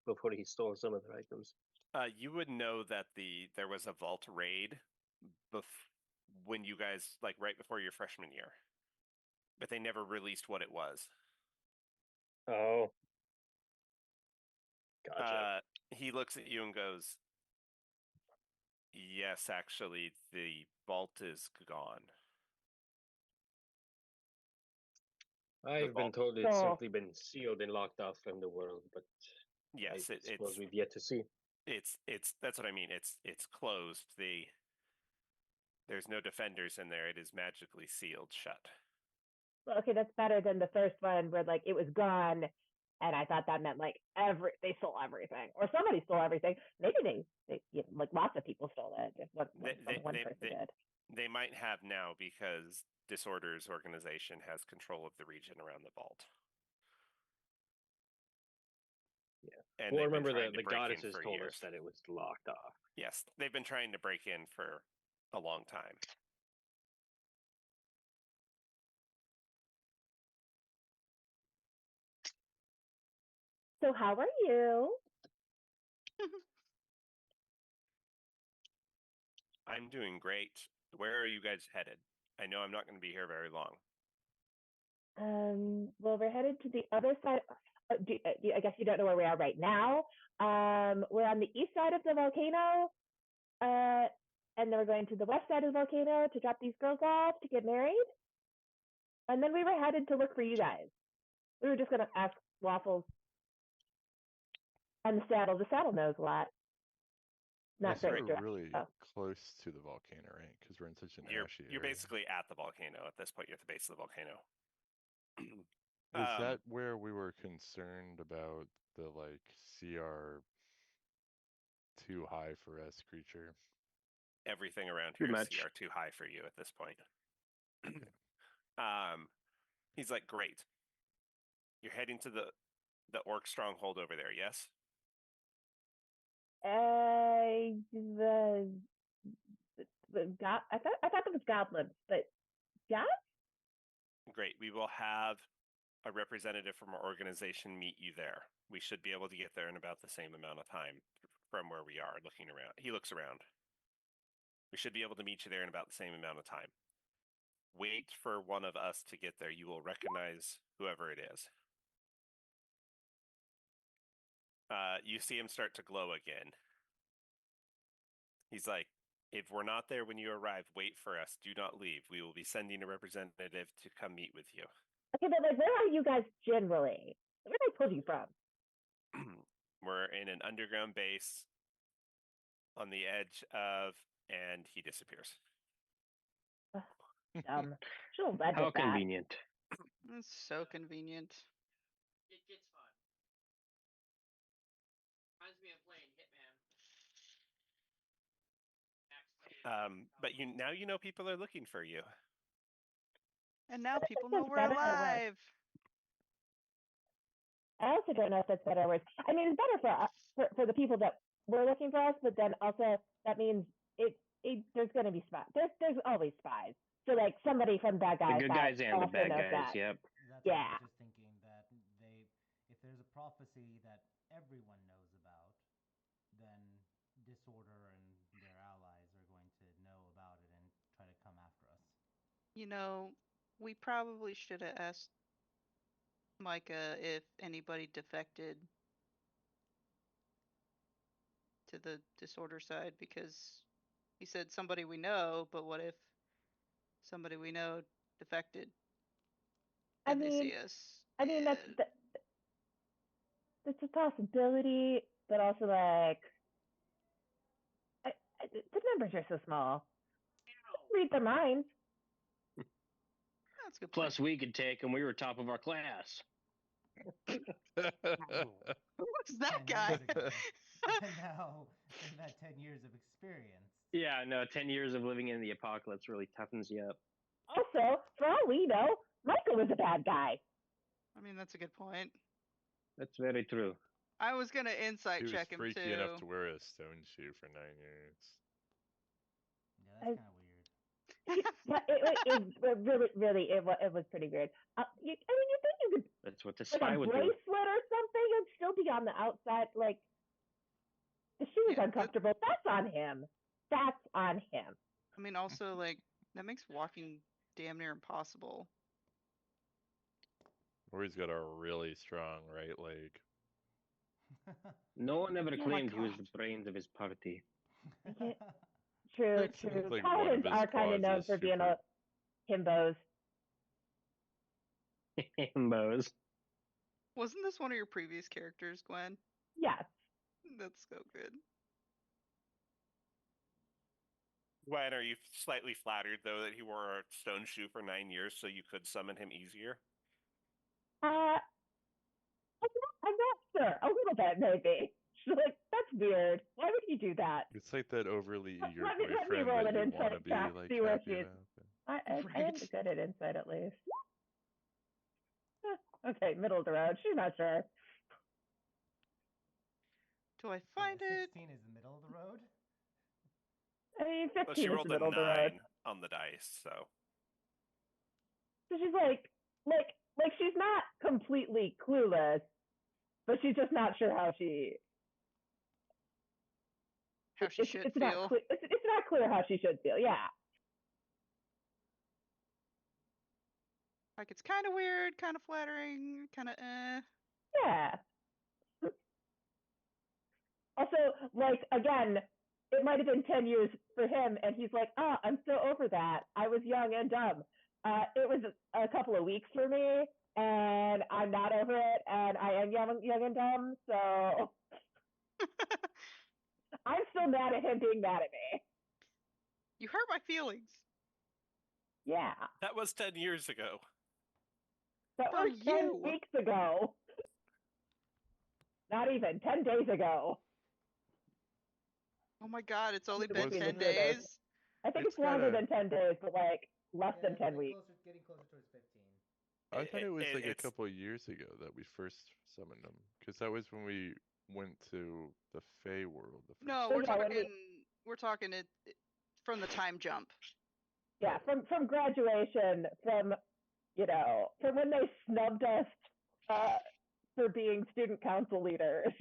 Speaker 2: before he stole some of their items.
Speaker 1: You would know that there was a vault raid when you guys, like right before your freshman year, but they never released what it was.
Speaker 2: Oh. Gotcha.
Speaker 1: He looks at you and goes, "Yes, actually, the vault is gone."
Speaker 2: I've been told it's simply been sealed and locked off from the world, but
Speaker 1: yes,
Speaker 2: I suppose we've yet to see.
Speaker 1: It's that's what I mean. It's closed. There's no defenders in there. It is magically sealed shut.
Speaker 3: Well, okay, that's better than the first one where like it was gone, and I thought that meant like they stole everything, or somebody stole everything. Maybe they like lots of people stole it. If one person did.
Speaker 1: They might have now because Disorder's organization has control of the region around the vault.
Speaker 2: Yeah.
Speaker 1: And
Speaker 2: well, remember the goddesses told us that it was locked off.
Speaker 1: Yes, they've been trying to break in for a long time.
Speaker 3: So how are you?
Speaker 1: I'm doing great. Where are you guys headed? I know I'm not going to be here very long.
Speaker 3: Well, we're headed to the other side. I guess you don't know where we are right now. We're on the east side of the volcano, and then we're going to the west side of the volcano to drop these girls off to get married. And then we were headed to look for you guys. We were just going to ask Waffles and the saddle. The saddle knows a lot. Not very
Speaker 4: we're really close to the volcano, right? Because we're in such an ashy area.
Speaker 1: You're basically at the volcano at this point. You're at the base of the volcano.
Speaker 4: Is that where we were concerned about the like CR too high for us creature?
Speaker 1: Everything around here is CR too high for you at this point. He's like, great. You're heading to the orc stronghold over there, yes?
Speaker 3: I thought it was goblins, but yeah.
Speaker 1: Great. We will have a representative from our organization meet you there. We should be able to get there in about the same amount of time from where we are looking around. He looks around. We should be able to meet you there in about the same amount of time. Wait for one of us to get there. You will recognize whoever it is. You see him start to glow again. He's like, if we're not there when you arrive, wait for us. Do not leave. We will be sending a representative to come meet with you.
Speaker 3: Okay, but like, where are you guys generally? Where did I pull you from?
Speaker 1: We're in an underground base on the edge of, and he disappears.
Speaker 2: How convenient.
Speaker 5: It's so convenient.
Speaker 7: It gets fun. Reminds me of playing Hitman.
Speaker 1: But now you know people are looking for you.
Speaker 5: And now people know we're alive.
Speaker 3: I also don't know if that's better words. I mean, it's better for us, for the people that were looking for us, but then also that means there's going to be spies. There's always spies. So like somebody from bad
Speaker 2: The
Speaker 3: guys
Speaker 2: good
Speaker 3: side
Speaker 2: guys and the
Speaker 3: also
Speaker 2: bad
Speaker 3: knows
Speaker 2: guys.
Speaker 3: that.
Speaker 2: Yep.
Speaker 6: That's what I
Speaker 3: Yeah.
Speaker 6: was just thinking that if there's a prophecy that everyone knows about, then Disorder and their allies are going to know about it and try to come after us.
Speaker 5: You know, we probably should have asked Micah if anybody defected to the Disorder side, because he said somebody we know, but what if somebody we know defected
Speaker 3: I
Speaker 5: and they
Speaker 3: mean,
Speaker 5: see us?
Speaker 3: that's a possibility, but also like the numbers are so small. Read their minds.
Speaker 5: That's a good point.
Speaker 2: Plus, we could take them. We were top of our class.
Speaker 5: Who's that
Speaker 6: 10
Speaker 5: guy?
Speaker 6: years ago. And now they've had 10 years of experience.
Speaker 2: Yeah, no, 10 years of living in the apocalypse really toughens you up.
Speaker 3: Also, for all we know, Michael was a bad guy.
Speaker 5: I mean, that's a good point.
Speaker 2: That's very true.
Speaker 5: I was gonna insight
Speaker 4: He was
Speaker 5: check him
Speaker 4: freaky
Speaker 5: too.
Speaker 4: enough to wear a stone shoe for 9 years.
Speaker 6: Yeah, that's
Speaker 3: I-
Speaker 6: kind of weird.
Speaker 3: But it really it was pretty weird. I mean, you think you could
Speaker 2: That's what the
Speaker 3: like
Speaker 2: spy
Speaker 3: a
Speaker 2: would
Speaker 3: bracelet
Speaker 2: do.
Speaker 3: or something and still be on the outside. Like the shoe is
Speaker 5: Yeah,
Speaker 3: uncomfortable. That's on him. That's on him.
Speaker 5: I mean, also like that makes walking damn near impossible.
Speaker 4: Or he's got a really strong right leg.
Speaker 2: No one ever
Speaker 5: my
Speaker 2: claimed he was
Speaker 5: God.
Speaker 2: the brains of his party.
Speaker 3: Yeah. True,
Speaker 4: It sounds
Speaker 3: true.
Speaker 4: like one of
Speaker 3: Paladins
Speaker 4: his
Speaker 3: are kind of
Speaker 4: quads
Speaker 3: known
Speaker 4: is
Speaker 3: for being
Speaker 4: super-
Speaker 3: himbos.
Speaker 2: Himbos.
Speaker 5: Wasn't this one of your previous characters, Gwen?
Speaker 3: Yes.
Speaker 5: That's so good.
Speaker 1: Gwen, are you slightly flattered though that he wore a stone shoe for 9 years so you could summon him easier?
Speaker 3: I'm not sure. A little bit, maybe. She's like, that's weird. Why would you do that?
Speaker 4: It's like that overly eager
Speaker 3: Let me
Speaker 4: boyfriend
Speaker 3: roll
Speaker 4: that
Speaker 3: an
Speaker 4: you want to
Speaker 3: insight
Speaker 4: be
Speaker 3: check,
Speaker 4: like
Speaker 3: see where
Speaker 4: happy
Speaker 3: she's.
Speaker 4: about.
Speaker 3: I am
Speaker 5: Right.
Speaker 3: good at insight at least. Okay, middle of the road. She's not sure.
Speaker 5: Do I find it?
Speaker 6: 16 is the middle of the road.
Speaker 3: I mean,
Speaker 1: Well,
Speaker 3: 15
Speaker 1: she
Speaker 3: is
Speaker 1: rolled
Speaker 3: the
Speaker 1: a
Speaker 3: middle of the road.
Speaker 1: 9 on the dice, so.
Speaker 3: So she's like she's not completely clueless, but she's just not sure how she.
Speaker 5: How she should
Speaker 3: it's
Speaker 5: feel.
Speaker 3: Not it's not clear how she should feel. Yeah.
Speaker 5: Like it's kind of weird, kind of flattering, kind of
Speaker 3: Yeah. Also, like again, it might have been 10 years for him, and he's like, "Oh, I'm so over that. I was young and dumb. It was a couple of weeks for me, and I'm not over it, and I am young and dumb. So I'm still mad at him being mad at me.
Speaker 5: You hurt my feelings.
Speaker 3: Yeah,
Speaker 1: That was 10 years ago.
Speaker 3: that
Speaker 5: For
Speaker 3: was 10
Speaker 5: you.
Speaker 3: weeks ago. Not even 10 days ago.
Speaker 5: Oh my God, it's only
Speaker 3: It
Speaker 5: been
Speaker 3: must be
Speaker 5: 10
Speaker 3: the weirdos.
Speaker 5: days.
Speaker 3: I think
Speaker 4: It's
Speaker 3: it's longer
Speaker 4: gotta-
Speaker 3: than 10 days, but like less than 10 weeks.
Speaker 6: Getting closer towards 15.
Speaker 4: I thought it was like a
Speaker 1: it's-
Speaker 4: couple of years ago that we first summoned him, because that was when we went to the Fey world. The first
Speaker 5: No,
Speaker 3: So
Speaker 5: we're
Speaker 3: yeah, when
Speaker 5: talking it from the time jump.
Speaker 3: Yeah, from graduation, from from when they snubbed us for being student council leaders.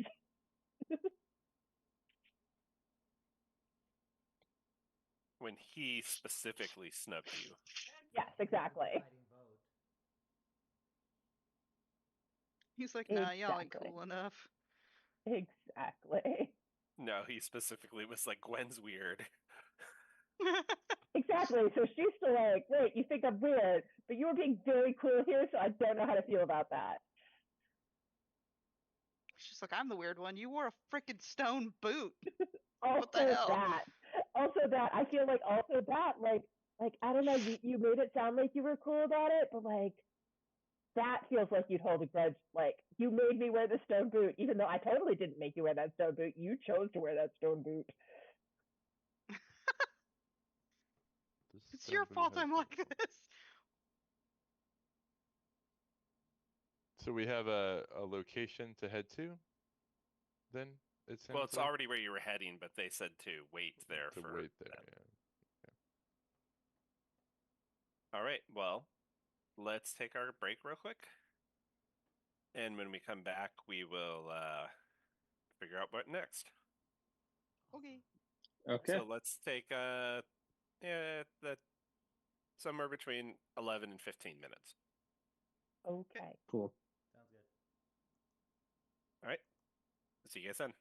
Speaker 1: When he specifically snubbed you.
Speaker 3: Yes, exactly.
Speaker 6: Deciding vote.
Speaker 5: He's like, nah, y'all ain't
Speaker 3: Exactly.
Speaker 5: cool enough.
Speaker 3: Exactly.
Speaker 1: No, he specifically was like, Gwen's weird.
Speaker 3: Exactly. So she's still like, wait, you think I'm weird, but you were being very cool here, so I don't know how to feel about that.
Speaker 5: She's like, I'm the weird one. You wore a freaking stone boot.
Speaker 3: Also
Speaker 5: the hell?
Speaker 3: that. I feel like also that, like I don't know, you made it sound like you were cool about it, but like that feels like you'd hold a grudge. Like you made me wear the stone boot, even though I totally didn't make you wear that stone boot. You chose to wear that stone boot.
Speaker 4: The
Speaker 5: It's your
Speaker 4: stone boot
Speaker 5: fault
Speaker 4: has
Speaker 5: I'm
Speaker 4: no
Speaker 5: like
Speaker 4: fault.
Speaker 5: this.
Speaker 4: So we have a location to head to. Then it
Speaker 1: Well,
Speaker 4: sounds
Speaker 1: it's
Speaker 4: like
Speaker 1: already where you were heading, but they said to wait there
Speaker 4: to
Speaker 1: for
Speaker 4: wait there.
Speaker 1: them.
Speaker 4: Yeah.
Speaker 1: All right, well, let's take our break real quick. And when we come back, we will figure out what next.
Speaker 5: Okay.
Speaker 2: Okay.
Speaker 1: So let's take that somewhere between 11 and 15 minutes.
Speaker 3: Okay.
Speaker 2: Cool.
Speaker 6: Sounds good.
Speaker 1: All right. See you guys then.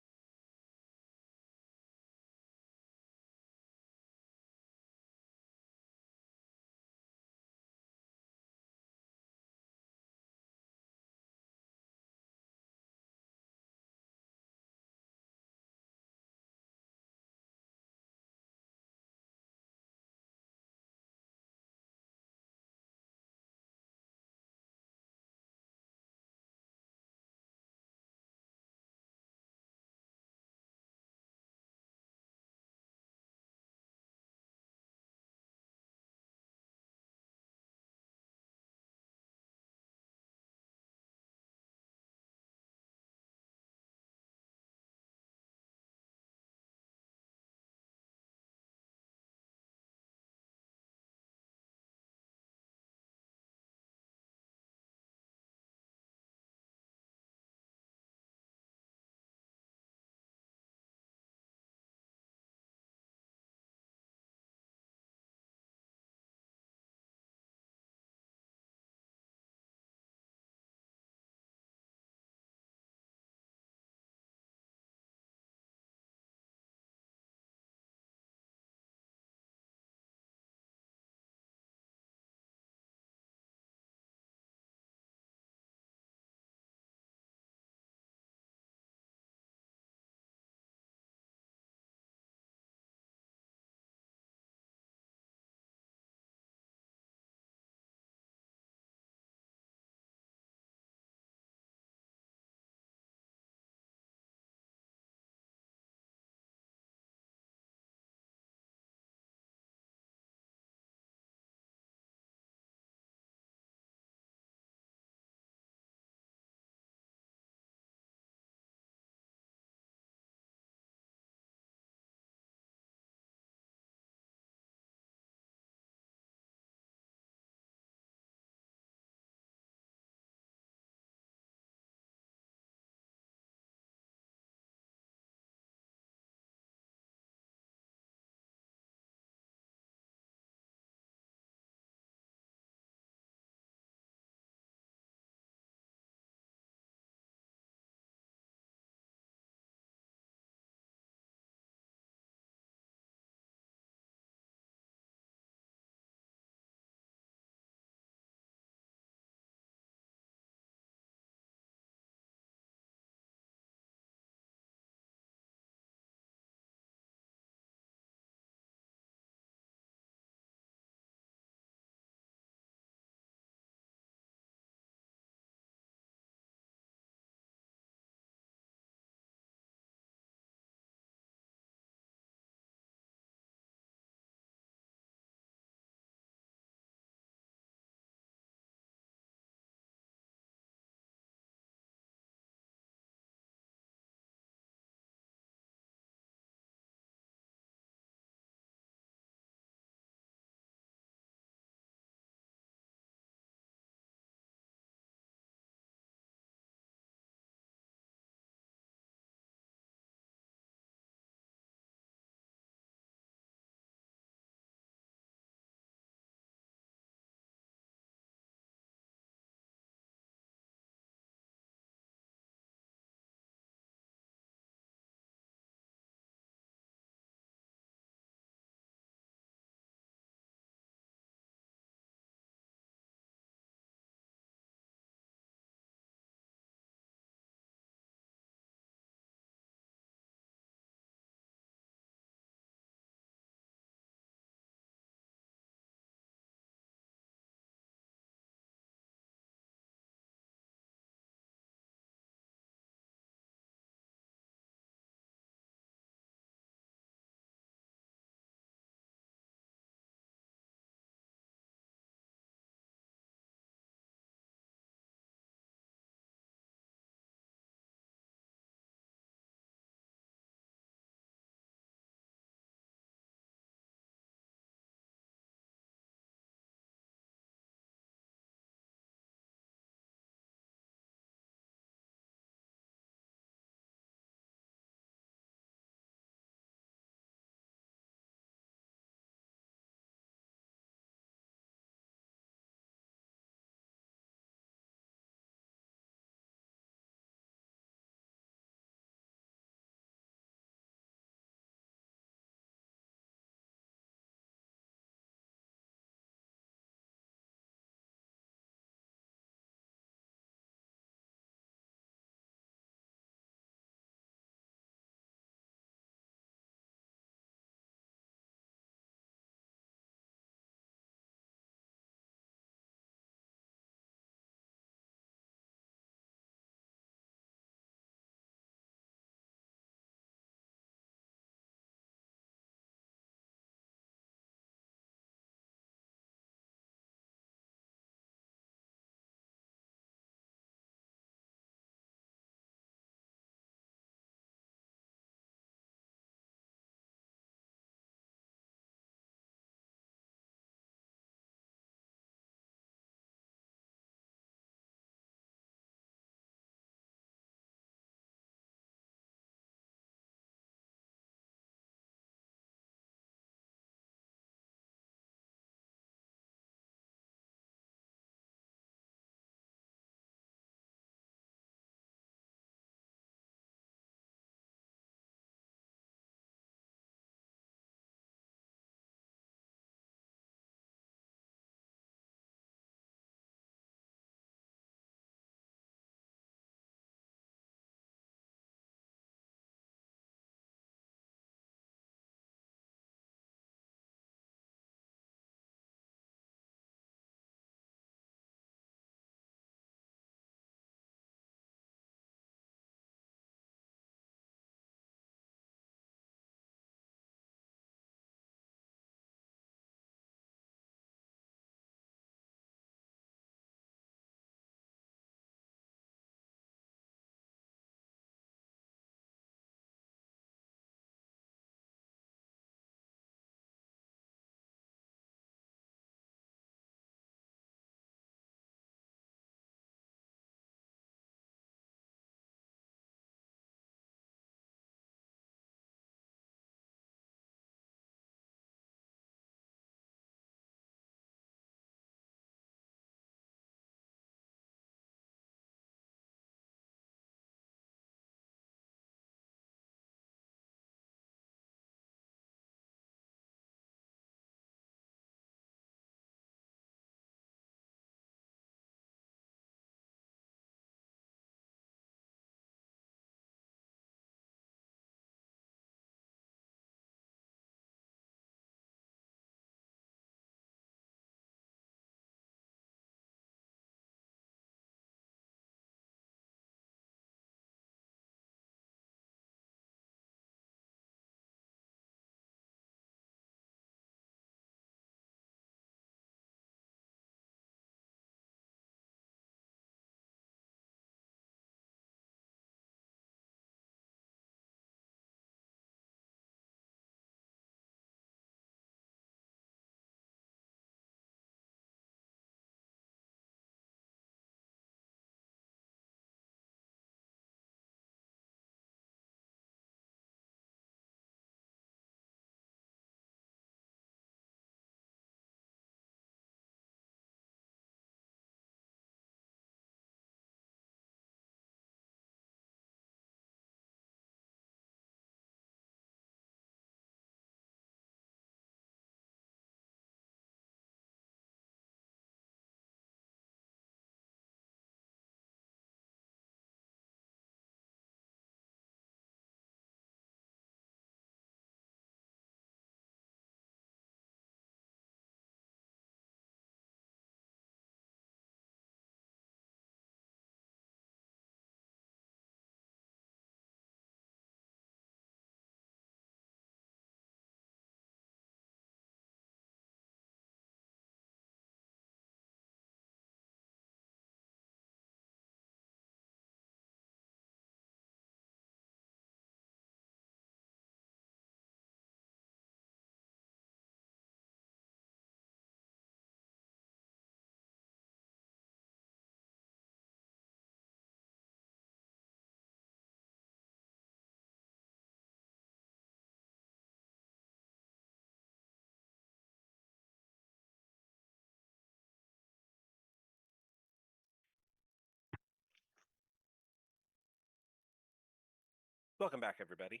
Speaker 1: Welcome back, everybody.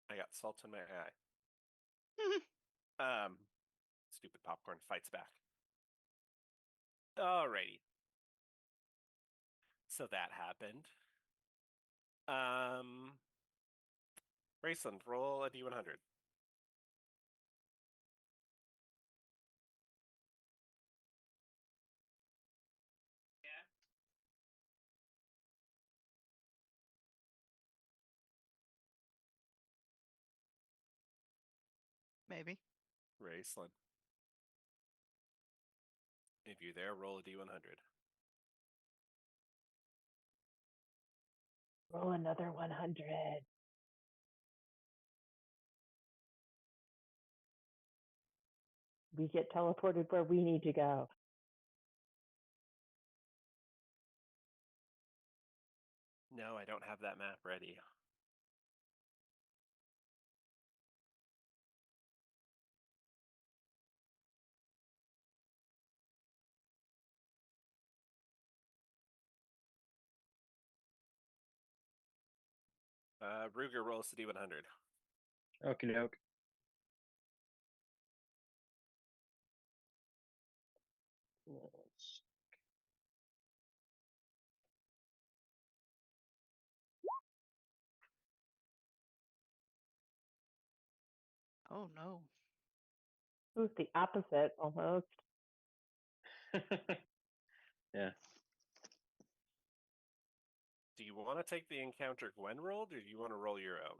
Speaker 1: I got salt in my eye. Stupid popcorn fights back. Alrighty. So that happened. Raceland, roll a d100.
Speaker 7: Yeah.
Speaker 5: Maybe.
Speaker 1: Raceland. If you're there, roll a d100.
Speaker 3: Roll another 100. We get teleported where we need to go.
Speaker 1: No, I don't have that map ready. Ruger rolls a d100.
Speaker 2: Okay, doke. Let's-
Speaker 5: Oh no.
Speaker 3: Ooh, the opposite almost.
Speaker 2: yeah.
Speaker 1: Do you want to take the encounter Gwen rolled, or do you want to roll your own?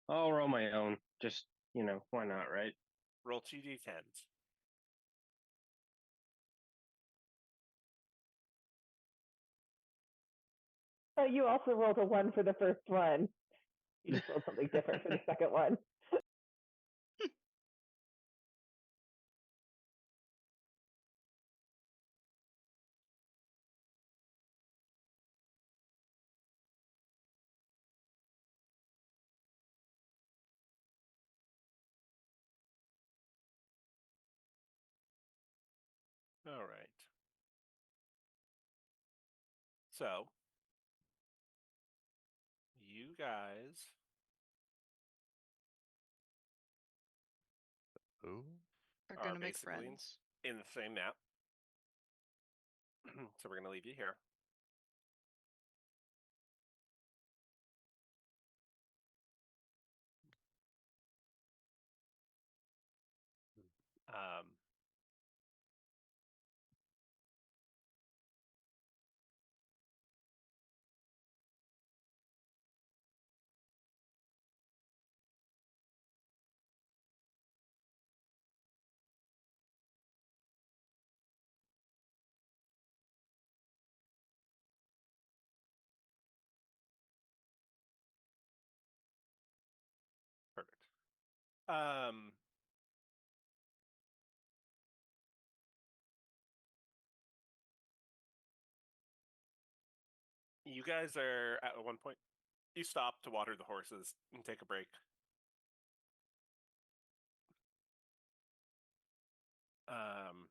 Speaker 2: I'll roll my own. Just, why not, right?
Speaker 1: Roll 2d10s.
Speaker 3: Oh, you also rolled a 1 for the first one. You just rolled something different for the second one.
Speaker 1: All right. So, you guys
Speaker 4: Ooh.
Speaker 5: Are
Speaker 1: are
Speaker 5: gonna make
Speaker 1: basically
Speaker 5: friends.
Speaker 1: in the same map. So we're going to leave you here. Um, Perfect. You guys are at one point. You stop to water the horses and take a break. Um,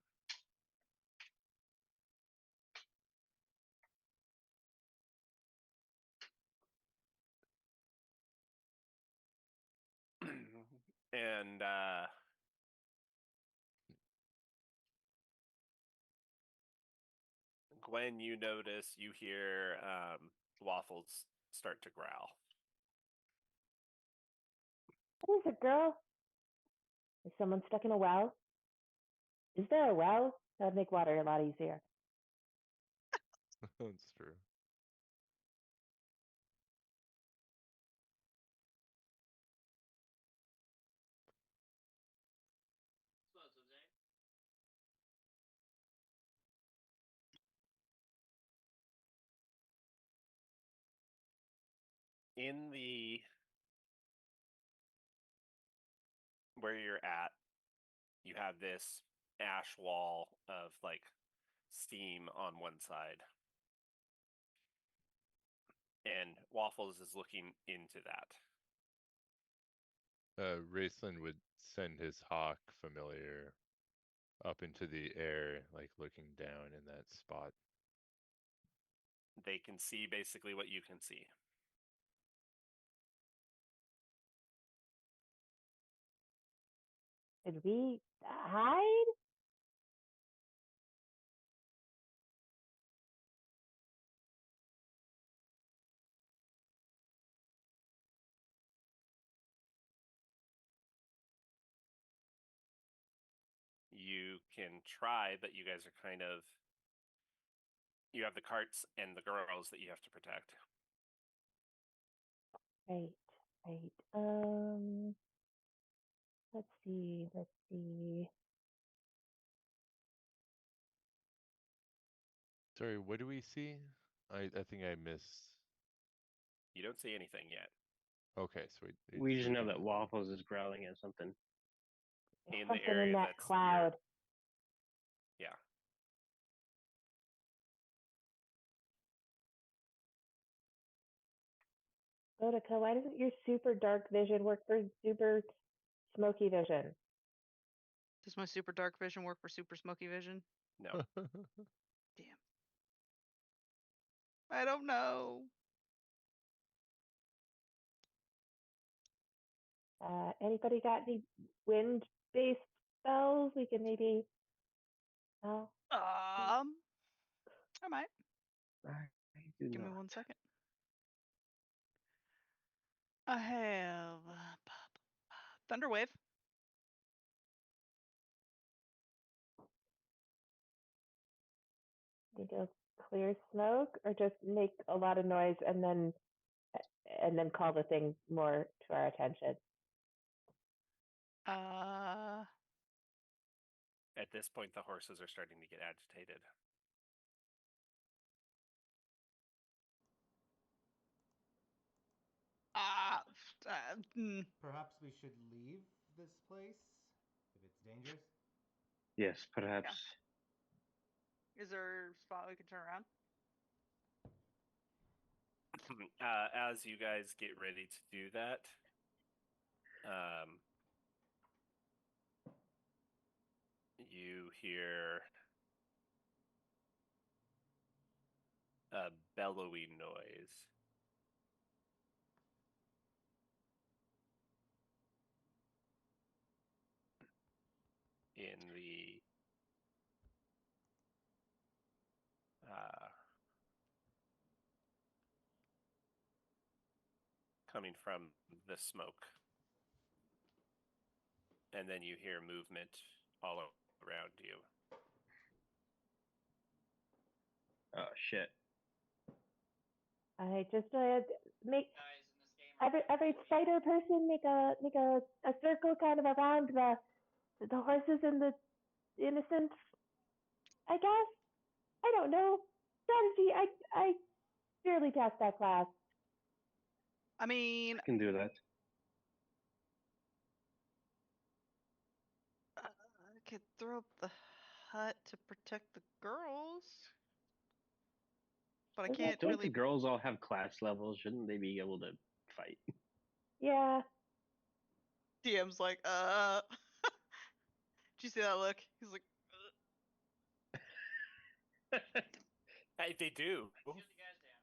Speaker 1: and Gwen, you notice you hear Waffles start to growl.
Speaker 3: What is it, girl? Is someone stuck in a well? Is there a well? That'd make water a lot easier.
Speaker 4: That's true.
Speaker 7: Suppose, Jose.
Speaker 1: In the where you're at, you have this ash wall of like steam on one side. And Waffles is looking into that.
Speaker 4: Raceland would send his hawk familiar up into the air, like looking down in that spot.
Speaker 1: They can see basically what you can see.
Speaker 3: Did we hide?
Speaker 1: You can try, but you guys are kind of, you have the carts and the girls that you have to protect.
Speaker 3: Right, right. Let's see.
Speaker 4: Sorry, what do we see? I think I missed.
Speaker 1: You don't see anything yet.
Speaker 4: Okay, so
Speaker 2: We just know
Speaker 4: zoom
Speaker 2: that
Speaker 4: in.
Speaker 2: Waffles is growling at something.
Speaker 3: There's
Speaker 1: In the
Speaker 3: something
Speaker 1: area
Speaker 3: in that
Speaker 1: that's
Speaker 3: cloud.
Speaker 1: Yeah.
Speaker 3: Boudica, why doesn't your super dark vision work for super smoky vision?
Speaker 5: Does my super dark vision work for super smoky vision?
Speaker 1: No.
Speaker 5: Damn. I don't know.
Speaker 3: Anybody got any wind-based spells? We can maybe. Oh,
Speaker 5: I might.
Speaker 2: I do
Speaker 5: Give me
Speaker 2: not.
Speaker 5: 1 second. I have Thunderwave.
Speaker 3: think it'll clear smoke, or just make a lot of noise and then call the thing more to our attention.
Speaker 1: At this point, the horses are starting to get agitated.
Speaker 6: Perhaps we should leave this place if it's dangerous.
Speaker 2: Yes, perhaps.
Speaker 5: Is there a spot we can turn around?
Speaker 1: As you guys get ready to do that, you hear a bellowing noise. In the coming from the smoke. And then you hear movement all around you.
Speaker 2: Oh shit.
Speaker 3: I just make
Speaker 7: Guys in this game are
Speaker 3: every spider person make a circle kind of around the horses and the innocents. I guess. I don't know. Strategy. I barely passed that class.
Speaker 5: I mean,
Speaker 2: I can do that.
Speaker 5: I could throw up the hut to protect the girls, but I
Speaker 3: Is it-
Speaker 5: can't
Speaker 2: Don't
Speaker 5: really.
Speaker 2: the girls all have class levels? Shouldn't they be able to fight?
Speaker 3: Yeah.
Speaker 5: DM's like, Did you see that look? He's like,
Speaker 1: They do.
Speaker 7: shoot you guys down.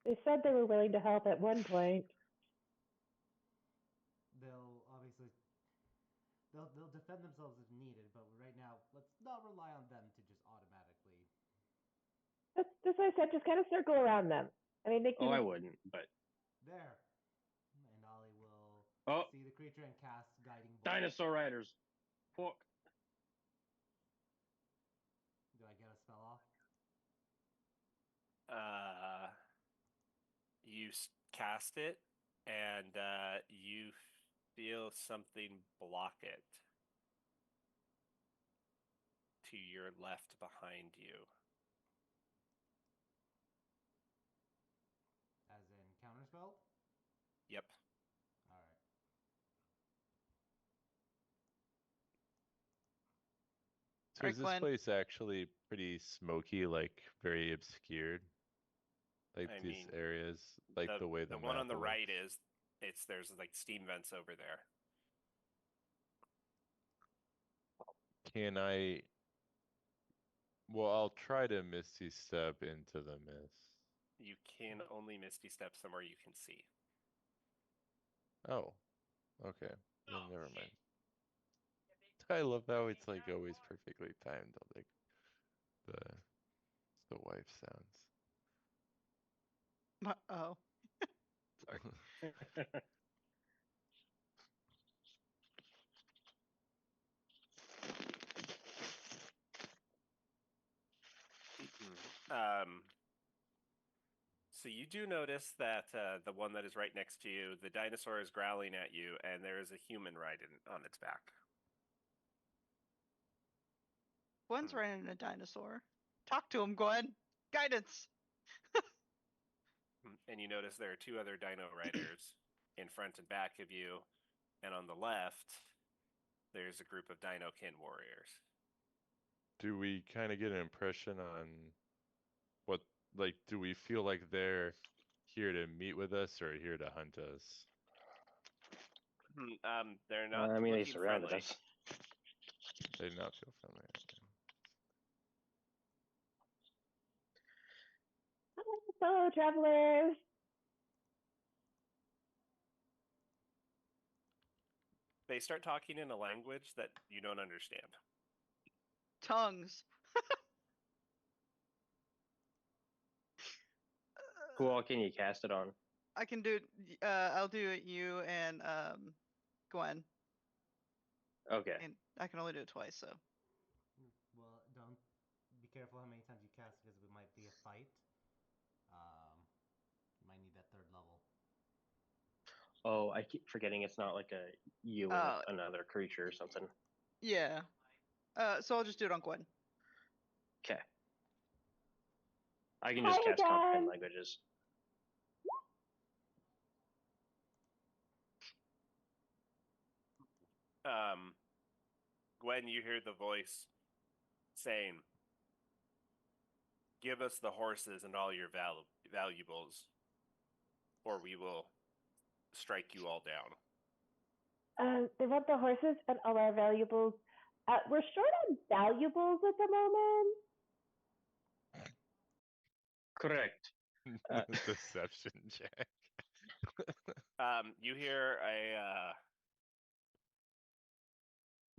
Speaker 3: They said they were willing to help at one point.
Speaker 6: They'll obviously they'll defend themselves if needed, but right now let's not rely on them to just automatically.
Speaker 3: That's what I said. Just kind of circle around them. I mean, they can.
Speaker 2: Oh, I wouldn't, but
Speaker 6: There. And Ollie will
Speaker 2: oh,
Speaker 6: see the creature and cast guiding bolt.
Speaker 2: dinosaur riders. Fuck.
Speaker 6: Do I get a spell off?
Speaker 1: You cast it, and you feel something block it to your left behind you.
Speaker 6: As in counterspell?
Speaker 1: Yep.
Speaker 6: Alright.
Speaker 4: So
Speaker 5: Alright,
Speaker 4: is this
Speaker 5: Glenn.
Speaker 4: place actually pretty smoky, like very obscured? Like
Speaker 1: I
Speaker 4: these
Speaker 1: mean,
Speaker 4: areas, like the way the
Speaker 1: one
Speaker 4: map
Speaker 1: on the
Speaker 4: looks?
Speaker 1: right is there's like steam vents over there.
Speaker 4: Can I Well, I'll try to Misty Step into the mist.
Speaker 1: You can only Misty Step somewhere you can see.
Speaker 4: Oh, okay. Then
Speaker 7: Oh,
Speaker 4: never
Speaker 7: shit.
Speaker 4: mind. I love how it's like always perfectly timed. Like the wife sounds.
Speaker 5: Oh.
Speaker 1: um, so you do notice that the one that is right next to you, the dinosaur is growling at you, and there is a human riding on its back.
Speaker 5: Gwen's riding a dinosaur. Talk to him, Gwen. Guidance.
Speaker 1: And you notice there are two other dino riders in front and back of you, and on the left, there's a group of Dino-kin warriors.
Speaker 4: Do we kind of get an impression on what, like, do we feel like they're here to meet with us or here to hunt us?
Speaker 1: They're not
Speaker 2: I mean, they
Speaker 1: looking
Speaker 2: surrounded
Speaker 1: friendly.
Speaker 2: us.
Speaker 4: They do not feel friendly. Okay.
Speaker 3: Hello, travelers.
Speaker 1: They start talking in a language that you don't understand.
Speaker 5: Tongues.
Speaker 2: Who all can you cast it on?
Speaker 5: I can do it. I'll do it. You and Gwen,
Speaker 2: Okay.
Speaker 5: and I can only do it twice. So
Speaker 6: Well, don't be careful how many times you cast because it might be a fight. You might need that third level.
Speaker 2: Oh, I keep forgetting it's not like a you and another creature or something.
Speaker 5: yeah. So I'll just do it on Gwen.
Speaker 2: Okay. I can
Speaker 3: Hi
Speaker 2: just cast comprehend
Speaker 3: again.
Speaker 2: languages.
Speaker 1: Gwen, you hear the voice saying, "Give us the horses and all your valuables, or we will strike you all down."
Speaker 3: They want the horses and all our valuables. We're short on valuables at the moment.
Speaker 2: Correct.
Speaker 4: Deception check.
Speaker 1: You hear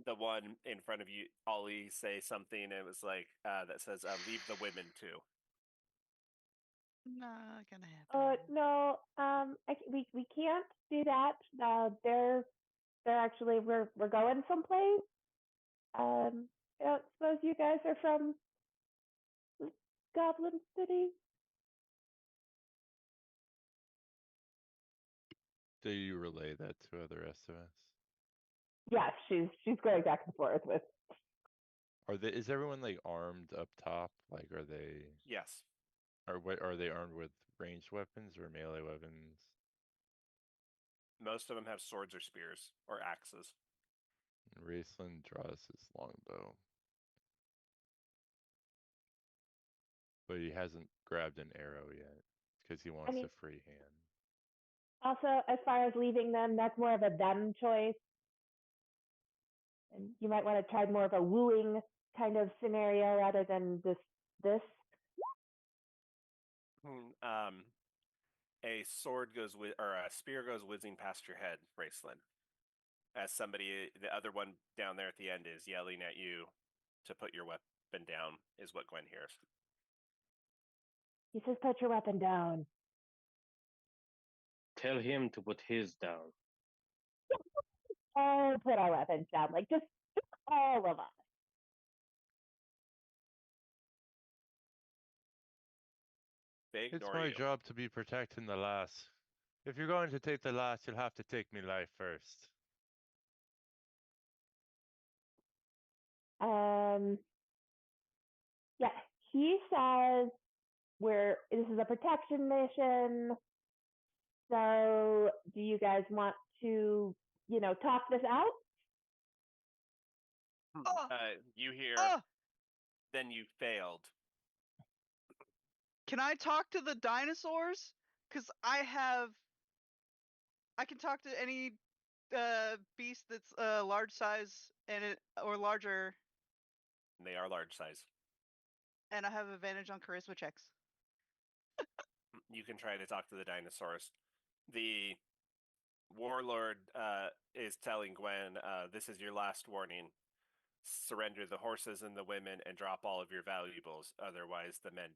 Speaker 1: the one in front of you, Ollie, say something. And it was like that says, "Leave the women too."
Speaker 5: Not gonna happen.
Speaker 3: No. We can't do that. They're actually we're going someplace. I don't suppose you guys are from Goblin City.
Speaker 4: Do you relay that to the rest of us?
Speaker 3: Yes, she's going back and forth with.
Speaker 4: Is everyone like armed up top? Like, are they?
Speaker 1: Yes.
Speaker 4: Are they armed with ranged weapons or melee weapons?
Speaker 1: Most of them have swords or spears or axes.
Speaker 4: Raceland draws his longbow, but he hasn't grabbed an arrow yet because he wants
Speaker 3: mean-
Speaker 4: a free hand.
Speaker 3: Also, as far as leaving them, that's more of a them choice. And you might want to try more of a wooing kind of scenario rather than this.
Speaker 1: A sword goes with, or a spear goes whizzing past your head, Raceland. As somebody, the other one down there at the end is yelling at you to put your weapon down, is what Gwen hears.
Speaker 3: He says, "Put your weapon down."
Speaker 2: Tell him to put his down.
Speaker 3: All put our weapons down, like just all of us.
Speaker 1: They
Speaker 4: It's
Speaker 1: ignore
Speaker 4: my
Speaker 1: you.
Speaker 4: job to be protecting the lass. If you're going to take the lass, you'll have to take me life first.
Speaker 3: Yeah, he says this is a protection mission. So, do you guys want to, talk this out?
Speaker 1: You hear,
Speaker 5: Oh,
Speaker 1: then you failed.
Speaker 5: can I talk to the dinosaurs? Cause I can talk to any beast that's large size or larger.
Speaker 1: They are large size.
Speaker 5: And I have advantage on charisma checks.
Speaker 1: You can try to talk to the dinosaurs. The warlord is telling Gwen, this is your last warning. Surrender the horses and the women and drop all of your valuables, otherwise the men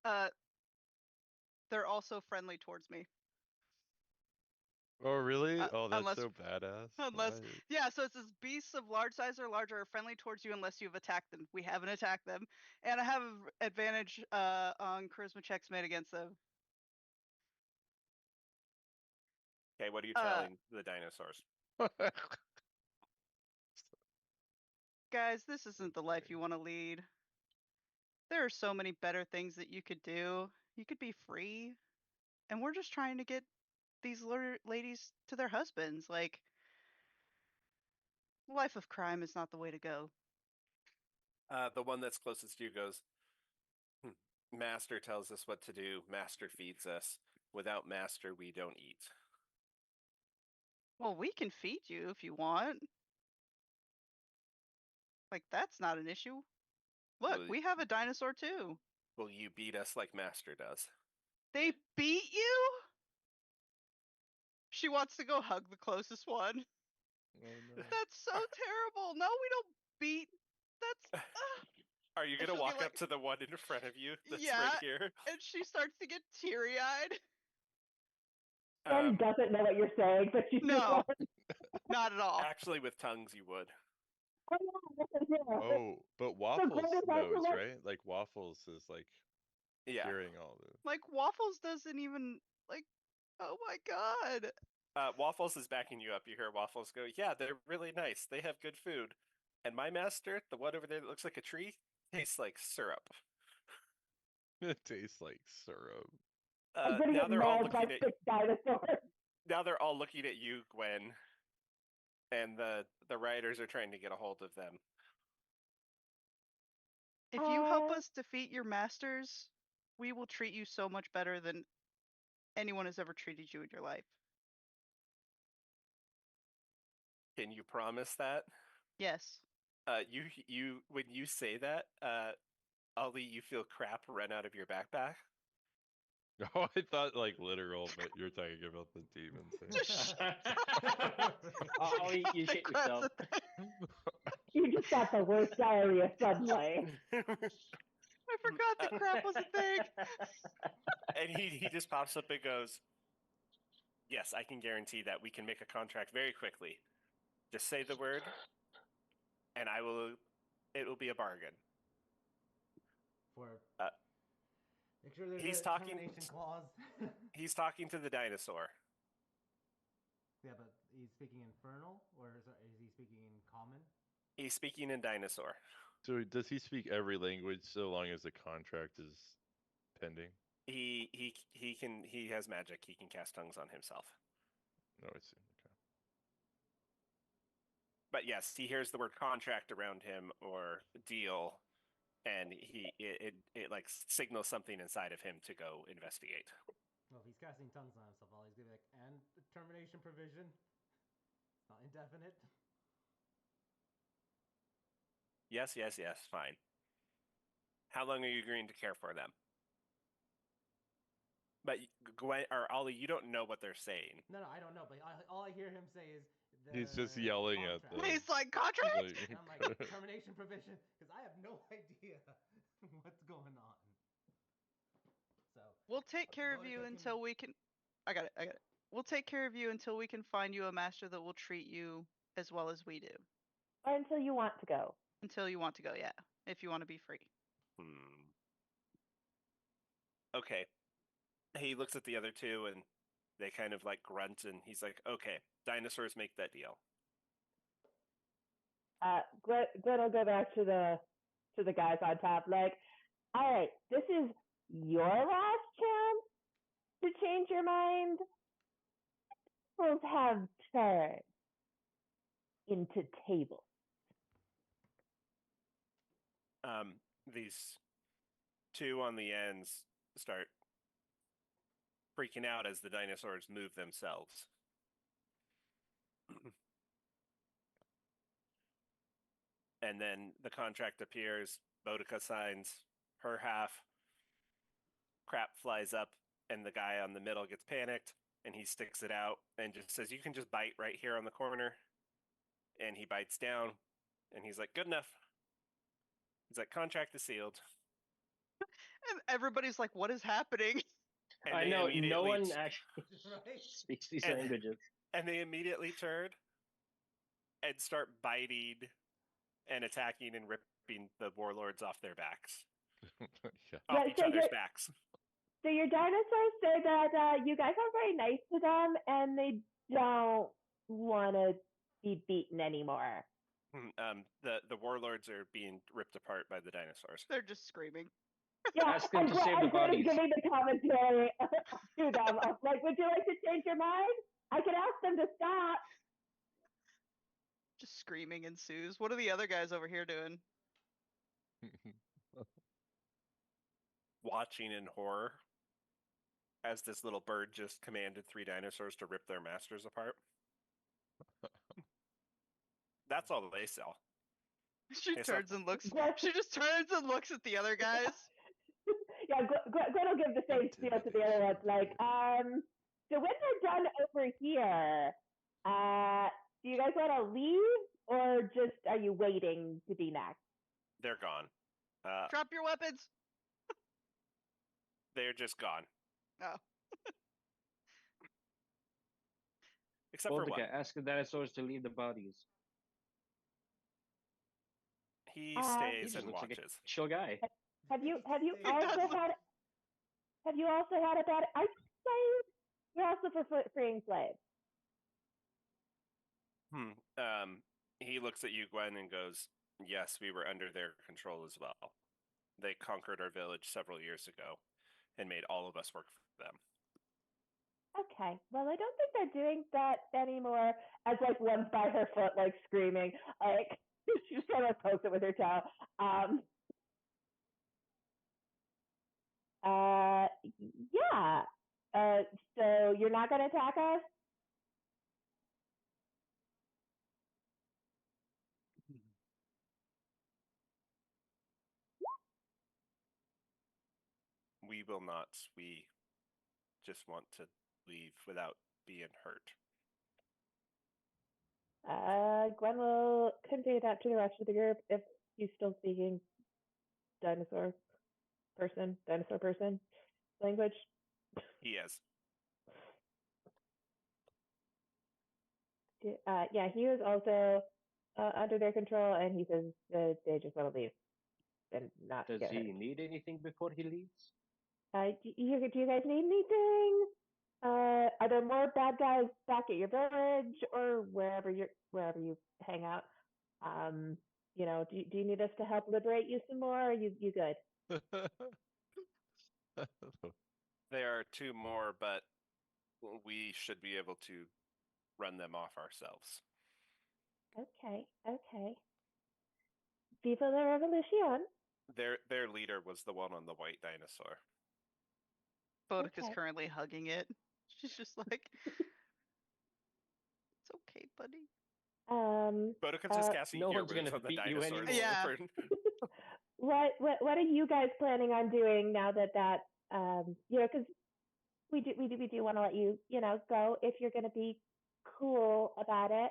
Speaker 1: die.
Speaker 5: They're also friendly towards me.
Speaker 4: Oh, really? Oh, that's
Speaker 5: unless-
Speaker 4: so badass.
Speaker 5: Unless,
Speaker 4: What?
Speaker 5: yeah, so it says beasts of large size or larger are friendly towards you unless you've attacked them. We haven't attacked them. And I have advantage on charisma checks made against them.
Speaker 1: Okay, what are you telling the dinosaurs?
Speaker 5: Guys, this isn't the life you want to lead. There are so many better things that you could do. You could be free. And we're just trying to get these ladies to their husbands. Like, life of crime is not the way to go.
Speaker 1: The one that's closest to you goes, Master tells us what to do. Master feeds us. Without Master, we don't eat.
Speaker 5: Well, we can feed you if you want. Like, that's not an issue. Look,
Speaker 1: Well,
Speaker 5: we have a dinosaur too.
Speaker 1: Will you beat us like Master does?
Speaker 5: They beat you? She wants to go hug the closest one.
Speaker 4: Oh no.
Speaker 5: That's so terrible. No, we don't beat. That's.
Speaker 1: Are you
Speaker 5: And
Speaker 1: gonna
Speaker 5: she'll
Speaker 1: walk
Speaker 5: get,
Speaker 1: up to the one in front of you that's
Speaker 5: Yeah.
Speaker 1: right here?
Speaker 5: And she starts to get teary eyed.
Speaker 3: Gwen doesn't know what you're saying, but she
Speaker 5: No. Not at all.
Speaker 1: Actually, with tongues, you would.
Speaker 4: Oh, but Waffles
Speaker 3: Gwen is also
Speaker 4: knows,
Speaker 3: like-
Speaker 4: right? Like Waffles is like
Speaker 1: Yeah.
Speaker 4: hearing all this.
Speaker 5: Like, Waffles doesn't even. Like, oh my god.
Speaker 1: Waffles is backing you up. You hear Waffles go, yeah, they're really nice. They have good food. And my master, the one over there that looks like a tree, tastes like syrup.
Speaker 4: It tastes like syrup.
Speaker 3: I'm gonna
Speaker 1: Now
Speaker 3: get
Speaker 1: they're all
Speaker 3: mauled by
Speaker 1: looking at
Speaker 3: 6 dinosaurs.
Speaker 1: now they're all looking at you, Gwen. And the riders are trying to get a hold of them.
Speaker 5: If you help us defeat your masters, we will treat you so much better than anyone has ever treated you in your life.
Speaker 1: Can you promise that?
Speaker 5: Yes.
Speaker 1: You when you say that, Ollie, you feel crap run out of your backpack.
Speaker 4: Oh, I thought like literal, but you're talking about the demon thing.
Speaker 2: Oh, you shit yourself.
Speaker 3: You just got the worst diarrhea suddenly.
Speaker 5: I forgot the crap was a thing.
Speaker 1: And he just pops up and goes, yes, I can guarantee that we can make a contract very quickly. Just say the word, and it will be a bargain.
Speaker 6: For
Speaker 1: Uh,
Speaker 6: make sure there's
Speaker 1: he's
Speaker 6: a
Speaker 1: talking-
Speaker 6: termination clause.
Speaker 1: He's talking to the dinosaur.
Speaker 6: Yeah, but he's speaking infernal, or is he speaking in common?
Speaker 1: He's speaking in dinosaur.
Speaker 4: So does he speak every language so long as the contract is pending?
Speaker 1: He has magic. He can cast tongues on himself.
Speaker 4: No, I see. Okay.
Speaker 1: But yes, he hears the word contract around him or deal, and it like signals something inside of him to go investigate.
Speaker 6: Well, if he's casting tongues on himself, all he's gonna be like, and the termination provision, not indefinite.
Speaker 1: Yes, fine. How long are you agreeing to care for them? But Gwen or Ollie, you don't know what they're saying.
Speaker 6: No, I don't know, but all I hear him say is
Speaker 4: He's just yelling at
Speaker 6: contract.
Speaker 4: them.
Speaker 5: He's like, contract?
Speaker 4: Like-
Speaker 6: And I'm like, termination provision, because I have no idea what's going on. So
Speaker 5: We'll take care
Speaker 6: Go
Speaker 5: of
Speaker 6: to
Speaker 5: you
Speaker 6: get him-
Speaker 5: until we can. I got it. We'll take care of you until we can find you a master that will treat you as well as we do.
Speaker 3: Or until you want to go.
Speaker 5: Until you want to go, yeah. If you want to be free.
Speaker 1: Okay. He looks at the other two and they kind of like grunt and he's like, okay, dinosaurs make that deal.
Speaker 3: Gwen will go back to the guys on top, like, all right, this is your last chance to change your mind. We'll have turned into tables.
Speaker 1: These two on the ends start freaking out as the dinosaurs move themselves. And then the contract appears Boudica signs her half. Crap flies up, and the guy on the middle gets panicked, and he sticks it out and just says, "You can just bite right here on the corner." And he bites down, and he's like, "Good enough." He's like, "Contract is sealed."
Speaker 5: And everybody's like, what is happening?
Speaker 1: And
Speaker 2: I
Speaker 1: they
Speaker 2: know no
Speaker 1: immediately
Speaker 2: one actually
Speaker 6: Right?
Speaker 2: speaks these
Speaker 1: And-
Speaker 2: languages.
Speaker 1: and they immediately turn and start biting and attacking and ripping the warlords off their backs,
Speaker 4: Yeah.
Speaker 1: off
Speaker 3: Yeah,
Speaker 1: each
Speaker 3: so
Speaker 1: other's
Speaker 3: you're-
Speaker 1: backs.
Speaker 3: So your dinosaurs say that you guys are very nice to them, and they don't want to be beaten anymore.
Speaker 1: The warlords are being ripped apart by the dinosaurs.
Speaker 5: They're just screaming.
Speaker 3: Yeah,
Speaker 2: Ask them
Speaker 3: and
Speaker 2: to save the
Speaker 3: Gwen is
Speaker 2: bodies.
Speaker 3: giving the commentary to them. Of, like, would you like to change your mind? I can ask them to stop.
Speaker 5: Just screaming ensues. What are the other guys over here doing?
Speaker 1: Watching in horror as this little bird just commanded 3 dinosaurs to rip their masters apart. That's all they sell.
Speaker 5: She
Speaker 1: Hey, so-
Speaker 5: turns and looks.
Speaker 3: Gwen,
Speaker 5: She just turns and looks at the other guys.
Speaker 3: yeah, Gwen will give the same spiel to the other ones. Like, so when they're done over here, do you guys want to leave, or just are you waiting to be next?
Speaker 1: They're gone.
Speaker 5: Drop your weapons.
Speaker 1: They're just gone.
Speaker 5: Oh.
Speaker 1: Except for one.
Speaker 2: Boudica, ask the dinosaurs to leave the bodies.
Speaker 1: He
Speaker 3: He
Speaker 2: He
Speaker 1: stays
Speaker 2: just
Speaker 1: and
Speaker 2: looks like a
Speaker 1: watches.
Speaker 2: chill guy.
Speaker 3: Have you
Speaker 6: He
Speaker 3: also
Speaker 5: does.
Speaker 3: had a bad? I slaves? You're also for freeing slaves.
Speaker 1: He looks at you, Gwen, and goes, "Yes, we were under their control as well. They conquered our village several years ago and made all of us work for them."
Speaker 3: Okay. Well, I don't think they're doing that anymore. As like one's by her foot, like screaming, like she's trying to poke it with her toe. Uh, yeah. So you're not gonna attack us?
Speaker 1: We will not. We just want to leave without being hurt.
Speaker 3: Gwen will convey that to the rest of the group if he's still speaking dinosaur person language.
Speaker 1: He is.
Speaker 3: Yeah, he was also under their control, and he says that they just want to leave and not
Speaker 2: Does
Speaker 3: get hurt.
Speaker 2: he need anything before he leaves?
Speaker 3: Do you guys need anything? Are there more bad guys back at your village or wherever you hang out? Do you need us to help liberate you some more? Or are you good?
Speaker 1: There are 2 more, but we should be able to run them off ourselves.
Speaker 3: Okay. Viva la revolution.
Speaker 1: Their leader was the one on the white dinosaur.
Speaker 5: Boudica's
Speaker 3: Okay.
Speaker 5: currently hugging it. She's just like, it's okay, buddy.
Speaker 1: Boudica's just casting
Speaker 2: no
Speaker 1: cure
Speaker 2: one's
Speaker 1: wounds
Speaker 2: gonna
Speaker 1: on the
Speaker 2: beat you
Speaker 1: dinosaurs.
Speaker 2: anymore.
Speaker 5: Yeah.
Speaker 3: What are you guys planning on doing now that because we do want to let you go if you're going to be cool about it.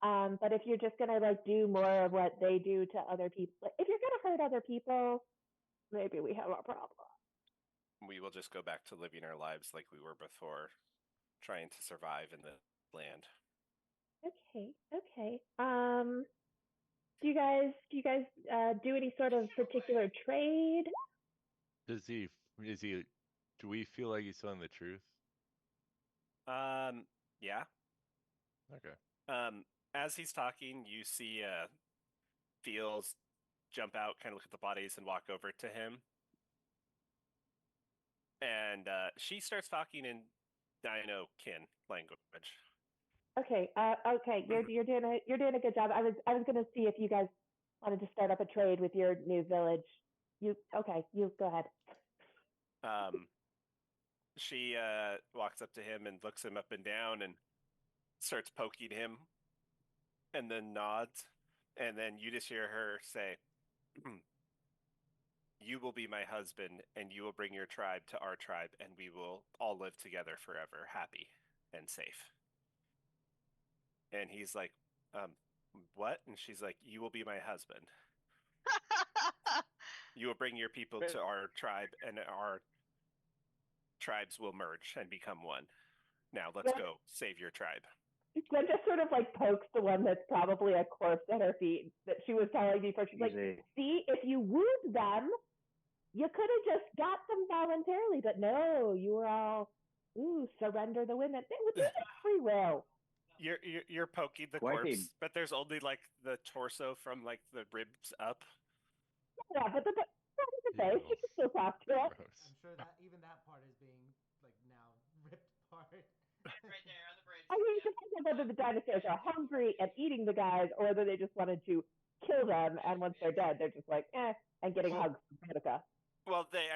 Speaker 3: But if you're just going to like do more of what they do to other people, if you're going to hurt other people, maybe we have a problem.
Speaker 1: We will just go back to living our lives like we were before, trying to survive in the land.
Speaker 3: Okay. Do you guys do any sort of particular trade?
Speaker 4: Is he? Do we feel like he's telling the truth?
Speaker 1: Yeah.
Speaker 4: Okay.
Speaker 1: As he's talking, you see Feels jump out, kind of look at the bodies, and walk over to him. And she starts talking in Dino kin language.
Speaker 3: Okay. You're doing a good job. I was gonna see if you guys wanted to start up a trade with your new village. You go ahead.
Speaker 1: She walks up to him and looks him up and down and starts poking him, and then nods, and then you just hear her say, you will be my husband, and you will bring your tribe to our tribe, and we will all live together forever, happy and safe. And he's like, what? And she's like, you will be my husband. You will bring your people to our tribe, and our tribes will merge and become one. Now let's go save your tribe.
Speaker 3: Gwen just sort of like pokes the one that's probably a corpse at her feet that she was telling before. She's like, see, if you wooed them, you could have just got them voluntarily, but no, you were all, surrender the women. They have free will.
Speaker 1: You're poking the corpse, but there's only like the torso from like the ribs up.
Speaker 3: Yeah, but the face, you can still talk to it.
Speaker 6: I'm sure that even that part is being like now ripped apart.
Speaker 7: Right there on the bridge.
Speaker 3: I mean, it depends on whether the dinosaurs are hungry and eating the guys, or whether they just wanted to kill them, and once they're dead, they're just like, and getting hugs from Boudica.
Speaker 1: Well, they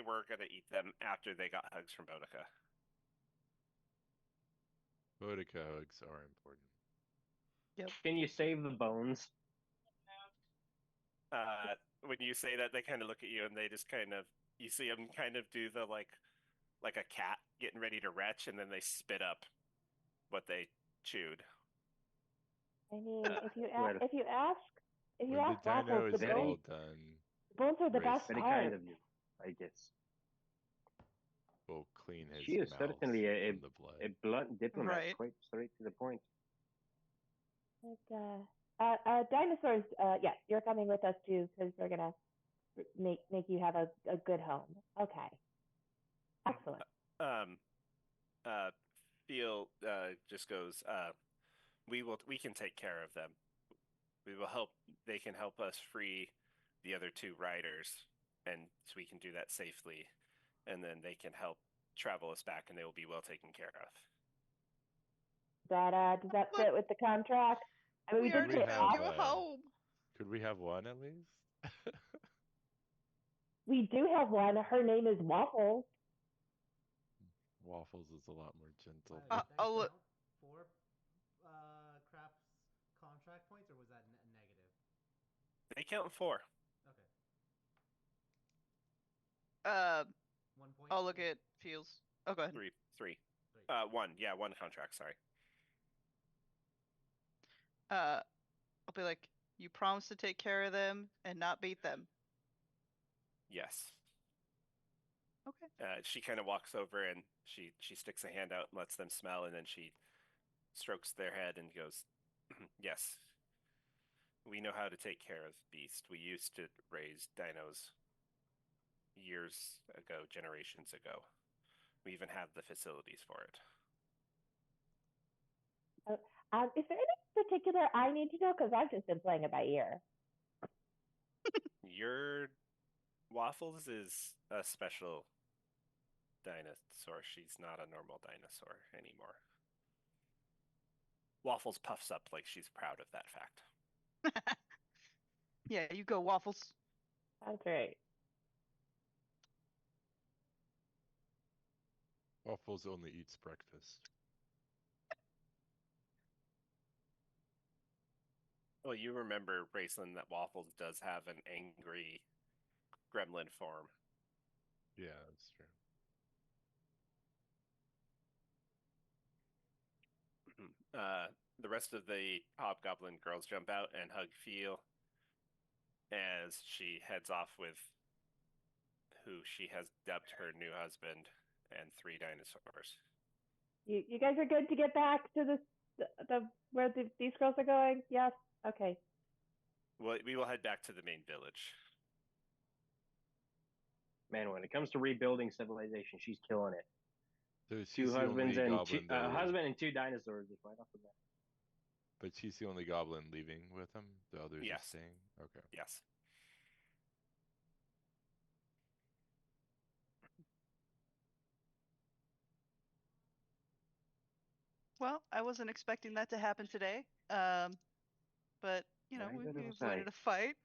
Speaker 1: were gonna eat them after they got hugs from Boudica.
Speaker 4: Boudica hugs are important.
Speaker 2: Yep. Can you save the bones?
Speaker 1: When you say that, they kind of look at you, and they just kind of, you see them kind of do the like a cat getting ready to retch, and then they spit up what they chewed.
Speaker 3: I mean, if you ask
Speaker 4: when
Speaker 3: Waffles,
Speaker 4: the dino
Speaker 3: the
Speaker 4: is all done,
Speaker 3: bones are the best
Speaker 2: very
Speaker 3: part.
Speaker 2: kind of you, I guess.
Speaker 4: We'll clean his
Speaker 2: She is
Speaker 4: mouth
Speaker 2: certainly
Speaker 4: from the blood.
Speaker 2: a blunt diplomat,
Speaker 5: Right.
Speaker 2: quite straight to the point.
Speaker 3: But, dinosaurs, yeah, you're coming with us too, because we're gonna make you have a good home. Okay. Excellent.
Speaker 1: Phil just goes, we can take care of them. We will help. They can help us free the other two riders, and so we can do that safely, and then they can help travel us back, and they will be well taken care of.
Speaker 3: Does that fit with the contract? I mean,
Speaker 5: we
Speaker 3: did
Speaker 5: already
Speaker 3: say
Speaker 5: found you a
Speaker 4: uh,
Speaker 5: home.
Speaker 4: Could we have one at least?
Speaker 3: we do have one. Her name is Waffles.
Speaker 4: Waffles is a lot more gentle.
Speaker 6: Did that
Speaker 5: I'll
Speaker 6: count for Crap's contract points, or was that negative?
Speaker 1: They count 4.
Speaker 6: Okay. 1 point.
Speaker 5: I'll look at Fields. Oh, go ahead.
Speaker 1: 3. 1. Yeah, 1 contract. Sorry.
Speaker 5: I'll be like, you promise to take care of them and not beat them.
Speaker 1: Yes.
Speaker 5: Okay.
Speaker 1: She kind of walks over and she sticks a hand out and lets them smell, and then she strokes their head and goes, yes, we know how to take care of beast. We used to raise dinos years ago, generations ago. We even have the facilities for it.
Speaker 3: Is there anything particular I need to know? Because I've just been playing it by ear.
Speaker 1: Your Waffles is a special dinosaur. She's not a normal dinosaur anymore. Waffles puffs up like she's proud of that fact.
Speaker 5: Yeah, you go, Waffles.
Speaker 3: That's right.
Speaker 4: Waffles only eats breakfast.
Speaker 1: Well, you remember, Braceland, that Waffles does have an angry gremlin form.
Speaker 4: Yeah, that's true.
Speaker 1: The rest of the Hobgoblin girls jump out and hug Feel as she heads off with who she has dubbed her new husband and 3 dinosaurs.
Speaker 3: You guys are good to get back to the where these girls are going? Yes? Okay.
Speaker 1: Well, we will head back to the main village.
Speaker 2: Man, when it comes to rebuilding civilization, she's killing it.
Speaker 4: So
Speaker 2: 2 husbands and husband and 2 dinosaurs just right off the bat.
Speaker 4: But she's the only goblin leaving with them? The others
Speaker 1: Yes.
Speaker 4: are staying? Okay.
Speaker 1: Yes.
Speaker 5: Well, I wasn't expecting that to happen today. But you know, we avoided a fight.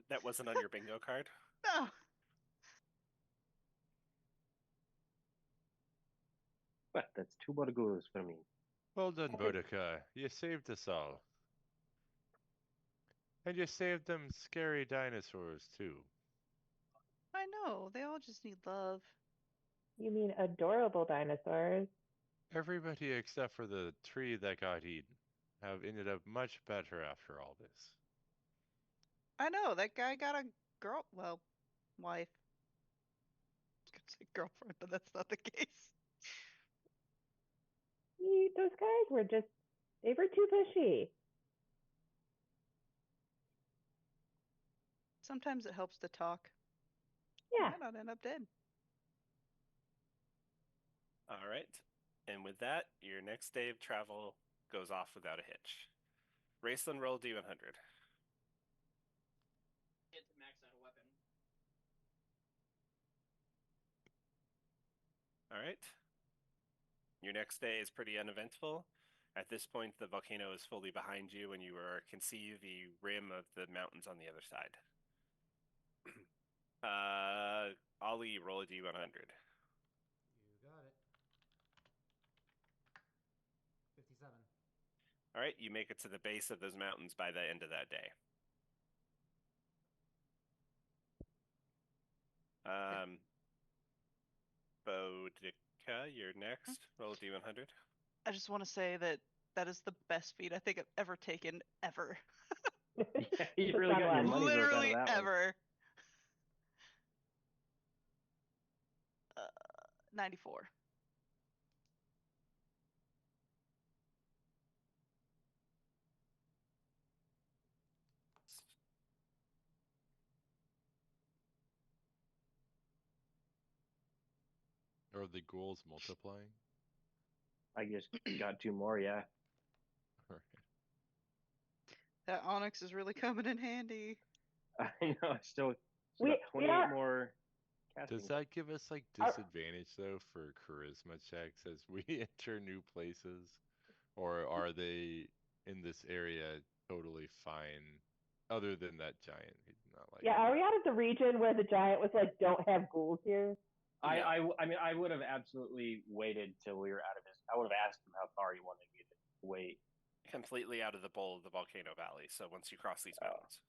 Speaker 1: That wasn't on your bingo card?
Speaker 5: No.
Speaker 2: But that's 2 burgos for me.
Speaker 4: Well done, Boudica. You saved us all. And you saved them scary dinosaurs, too.
Speaker 5: know. They all just need love.
Speaker 3: You mean adorable dinosaurs?
Speaker 4: Everybody except for the tree that got eaten have ended up much better after all this.
Speaker 5: I know, that guy got a girl, well, wife. I was gonna say girlfriend, but that's not the case.
Speaker 3: Those guys were just, they were too pushy.
Speaker 5: Sometimes it helps to talk.
Speaker 3: Yeah.
Speaker 5: Might not end up dead.
Speaker 1: All right. And with that, your next day of travel goes off without a hitch. Raceland, roll D100.
Speaker 7: Get to max out a weapon.
Speaker 1: All right. Your next day is pretty uneventful. At this point, the volcano is fully behind you, and you can see the rim of the mountains on the other side. Ollie, roll a D100.
Speaker 6: You got it. 57.
Speaker 1: All right, you make it to the base of those mountains by the end of that day. Boudica, you're next. Roll a D100.
Speaker 5: I just want to say that that is the best feat I think I've ever taken, ever.
Speaker 2: Yeah, you
Speaker 3: Just
Speaker 2: really
Speaker 3: on
Speaker 2: got your
Speaker 3: one.
Speaker 2: money's worth out of
Speaker 5: Literally
Speaker 2: that one.
Speaker 5: ever. 94.
Speaker 4: Are the ghouls multiplying?
Speaker 2: I just got 2 more, yeah.
Speaker 4: Alright.
Speaker 5: That onyx is really coming in handy.
Speaker 2: I know, I still
Speaker 3: We-
Speaker 2: got
Speaker 3: we
Speaker 2: 28
Speaker 3: are-
Speaker 2: more casting.
Speaker 4: Does that give us like
Speaker 3: Are-
Speaker 4: disadvantage though for charisma checks as we enter new places? Or are they in this area totally fine other than that giant? He's not like
Speaker 3: Yeah, are we out of the region where the giant was like, don't have ghouls here?
Speaker 2: I mean, I would have absolutely waited till we were out of his. I would have asked him how far he wanted me to wait.
Speaker 1: Completely out of the bowl of the volcano valley. So once you cross these mountains.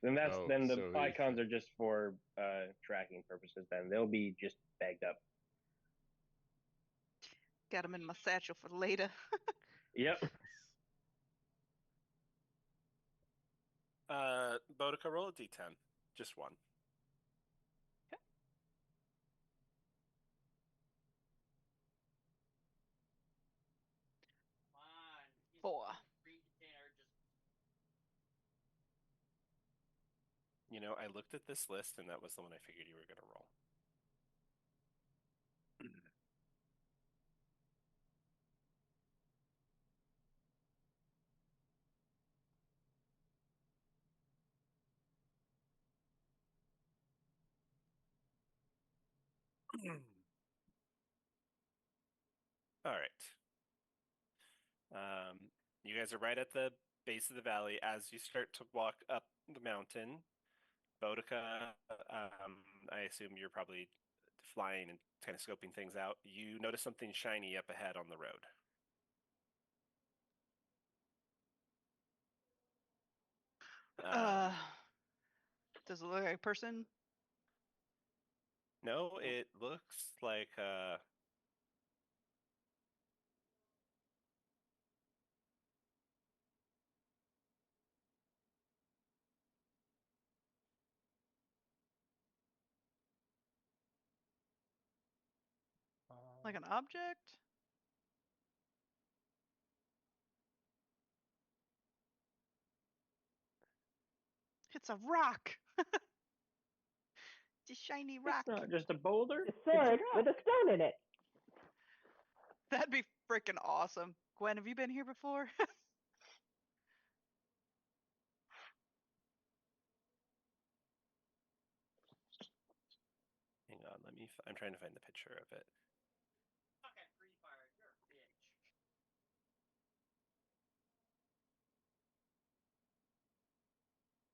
Speaker 2: Then the
Speaker 4: so
Speaker 2: icons are just for tracking purposes. Then they'll be just bagged up.
Speaker 5: Got them in my satchel for later.
Speaker 2: Yep.
Speaker 1: Boudica, roll a D10. Just one.
Speaker 7: Come on. He's
Speaker 5: 4.
Speaker 7: free container just
Speaker 1: You know, I looked at this list, and that was the one I figured you were going to roll. All right. You guys are right at the base of the valley. As you start to walk up the mountain, Boudica, I assume you're probably flying and kind of scoping things out. You notice something shiny up ahead on the road.
Speaker 5: Does it look like a person?
Speaker 1: No, it looks like
Speaker 5: Like an object? It's a rock. It's a shiny rock.
Speaker 2: It's not just a boulder.
Speaker 3: A sword with a stone in it.
Speaker 5: That'd be freaking awesome. Gwen, have you been here before?
Speaker 1: hang on, I'm trying to find the picture of it.
Speaker 7: fuck at Free Fire. You're a bitch.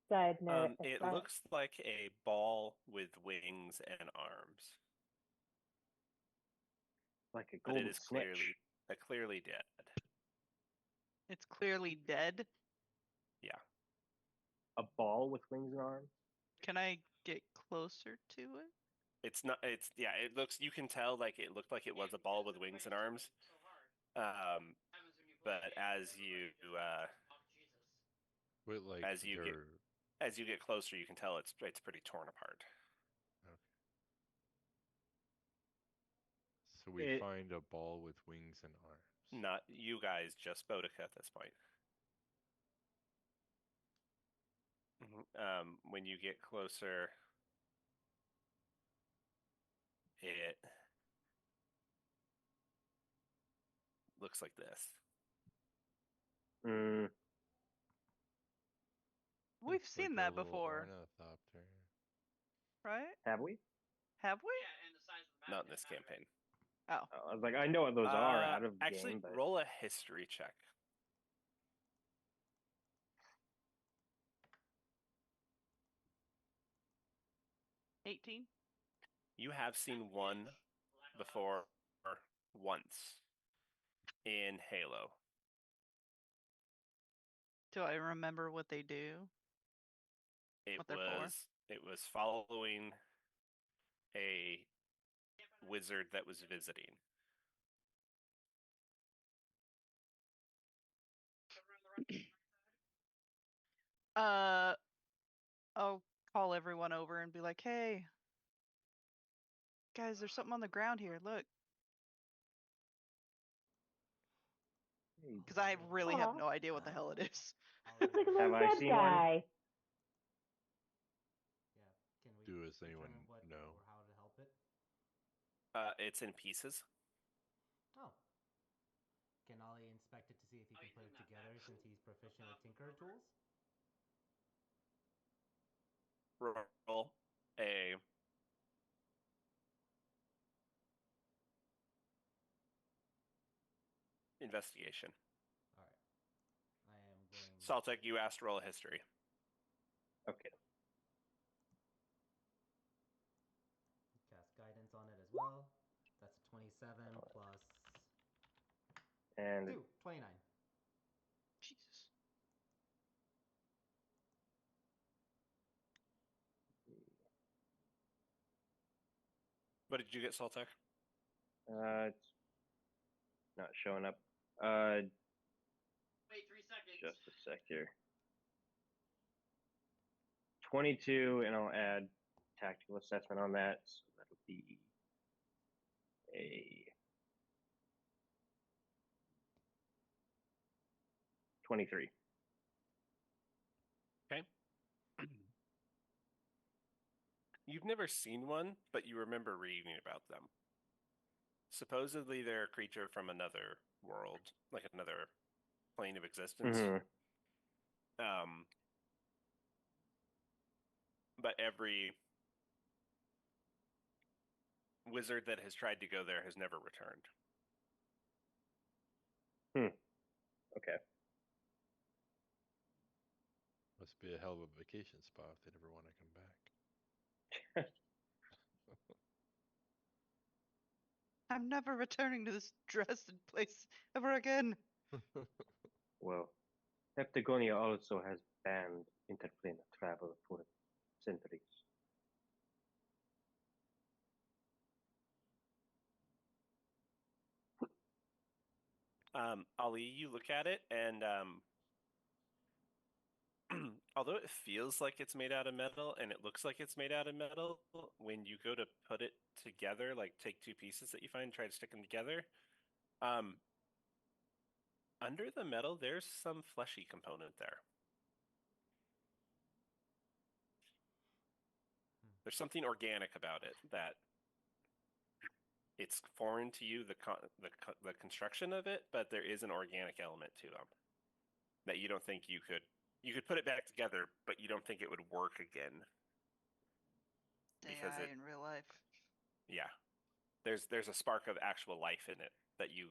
Speaker 3: Side note.
Speaker 1: It looks like a ball with wings and arms,
Speaker 2: Like a
Speaker 1: but
Speaker 2: golden
Speaker 1: it is
Speaker 2: snitch.
Speaker 1: clearly dead.
Speaker 5: It's clearly dead.
Speaker 1: Yeah.
Speaker 2: A ball with wings and arms.
Speaker 5: Can I get closer to it?
Speaker 1: It's not. It's yeah. It looks. You can tell like it looked like it was a ball with wings and arms. But as you
Speaker 4: Wait, like
Speaker 1: as you get
Speaker 4: they're
Speaker 1: as you get closer, you can tell it's pretty torn apart.
Speaker 4: okay. So we find a ball with wings and arms.
Speaker 1: Not you guys, just Boudica at this point. When you get closer, it looks like this.
Speaker 2: Mm,
Speaker 5: We've
Speaker 4: It's
Speaker 5: seen
Speaker 4: like a
Speaker 5: that
Speaker 4: little
Speaker 5: before,
Speaker 4: ornithopter.
Speaker 5: right?
Speaker 2: have we?
Speaker 5: Have we?
Speaker 7: Yeah, and the size of the map
Speaker 1: Not in
Speaker 7: didn't
Speaker 1: this
Speaker 7: matter.
Speaker 1: campaign.
Speaker 5: Oh,
Speaker 2: I was like, I know what those are out of the
Speaker 1: Actually,
Speaker 2: game, but
Speaker 1: roll a history check.
Speaker 5: 18.
Speaker 1: You have seen one before once in Halo.
Speaker 5: Do I remember what they do?
Speaker 1: It
Speaker 5: What they're for?
Speaker 1: was following a wizard that was visiting.
Speaker 5: I'll call everyone over and be like, hey, guys, there's something on the ground here. Look. Because I really have
Speaker 3: Aw.
Speaker 5: no idea what the hell it is.
Speaker 3: Looks like a
Speaker 2: Have
Speaker 3: little
Speaker 2: I
Speaker 3: dead
Speaker 2: seen one?
Speaker 3: guy.
Speaker 6: Yeah. Can we
Speaker 4: Do as anyone
Speaker 6: determine what
Speaker 4: know?
Speaker 6: or how to help it?
Speaker 1: It's in pieces.
Speaker 6: Oh. Can Ollie inspect it to see if he can put it together since he's proficient with tinker tools?
Speaker 1: Roll a investigation.
Speaker 6: All right. I am going.
Speaker 1: Saltek, you asked roll a history.
Speaker 2: okay.
Speaker 6: Cast guidance on it as well. That's a 27 plus
Speaker 2: And
Speaker 6: 2, 29.
Speaker 5: Jesus.
Speaker 1: What did you get, Saltek?
Speaker 2: it's not showing up.
Speaker 7: Wait 3 seconds.
Speaker 2: Just a sec here. 22, and I'll add tactical assessment on that. So that'll be a 23.
Speaker 1: Okay. You've never seen one, but you remember reading about them. Supposedly, they're a creature from another world, like another plane of existence.
Speaker 2: Mhm.
Speaker 1: But every wizard that has tried to go there has never returned.
Speaker 2: Okay.
Speaker 4: Must be a hell of a vacation spot if they never want to come back.
Speaker 5: I'm never returning to this Dresden place ever again.
Speaker 2: Well, Heptagonia also has banned interplanar travel for centuries.
Speaker 1: Ali, you look at it, and although it feels like it's made out of metal and it looks like it's made out of metal, when you go to put it together, like take two pieces that you find, try to stick them together, under the metal, there's some fleshy component there. There's something organic about it that it's foreign to you, the construction of it, but there is an organic element to them that you don't think you could put it back together, but you don't think it would work again. Because
Speaker 5: AI in real life.
Speaker 1: yeah, there's a spark of actual life in it that you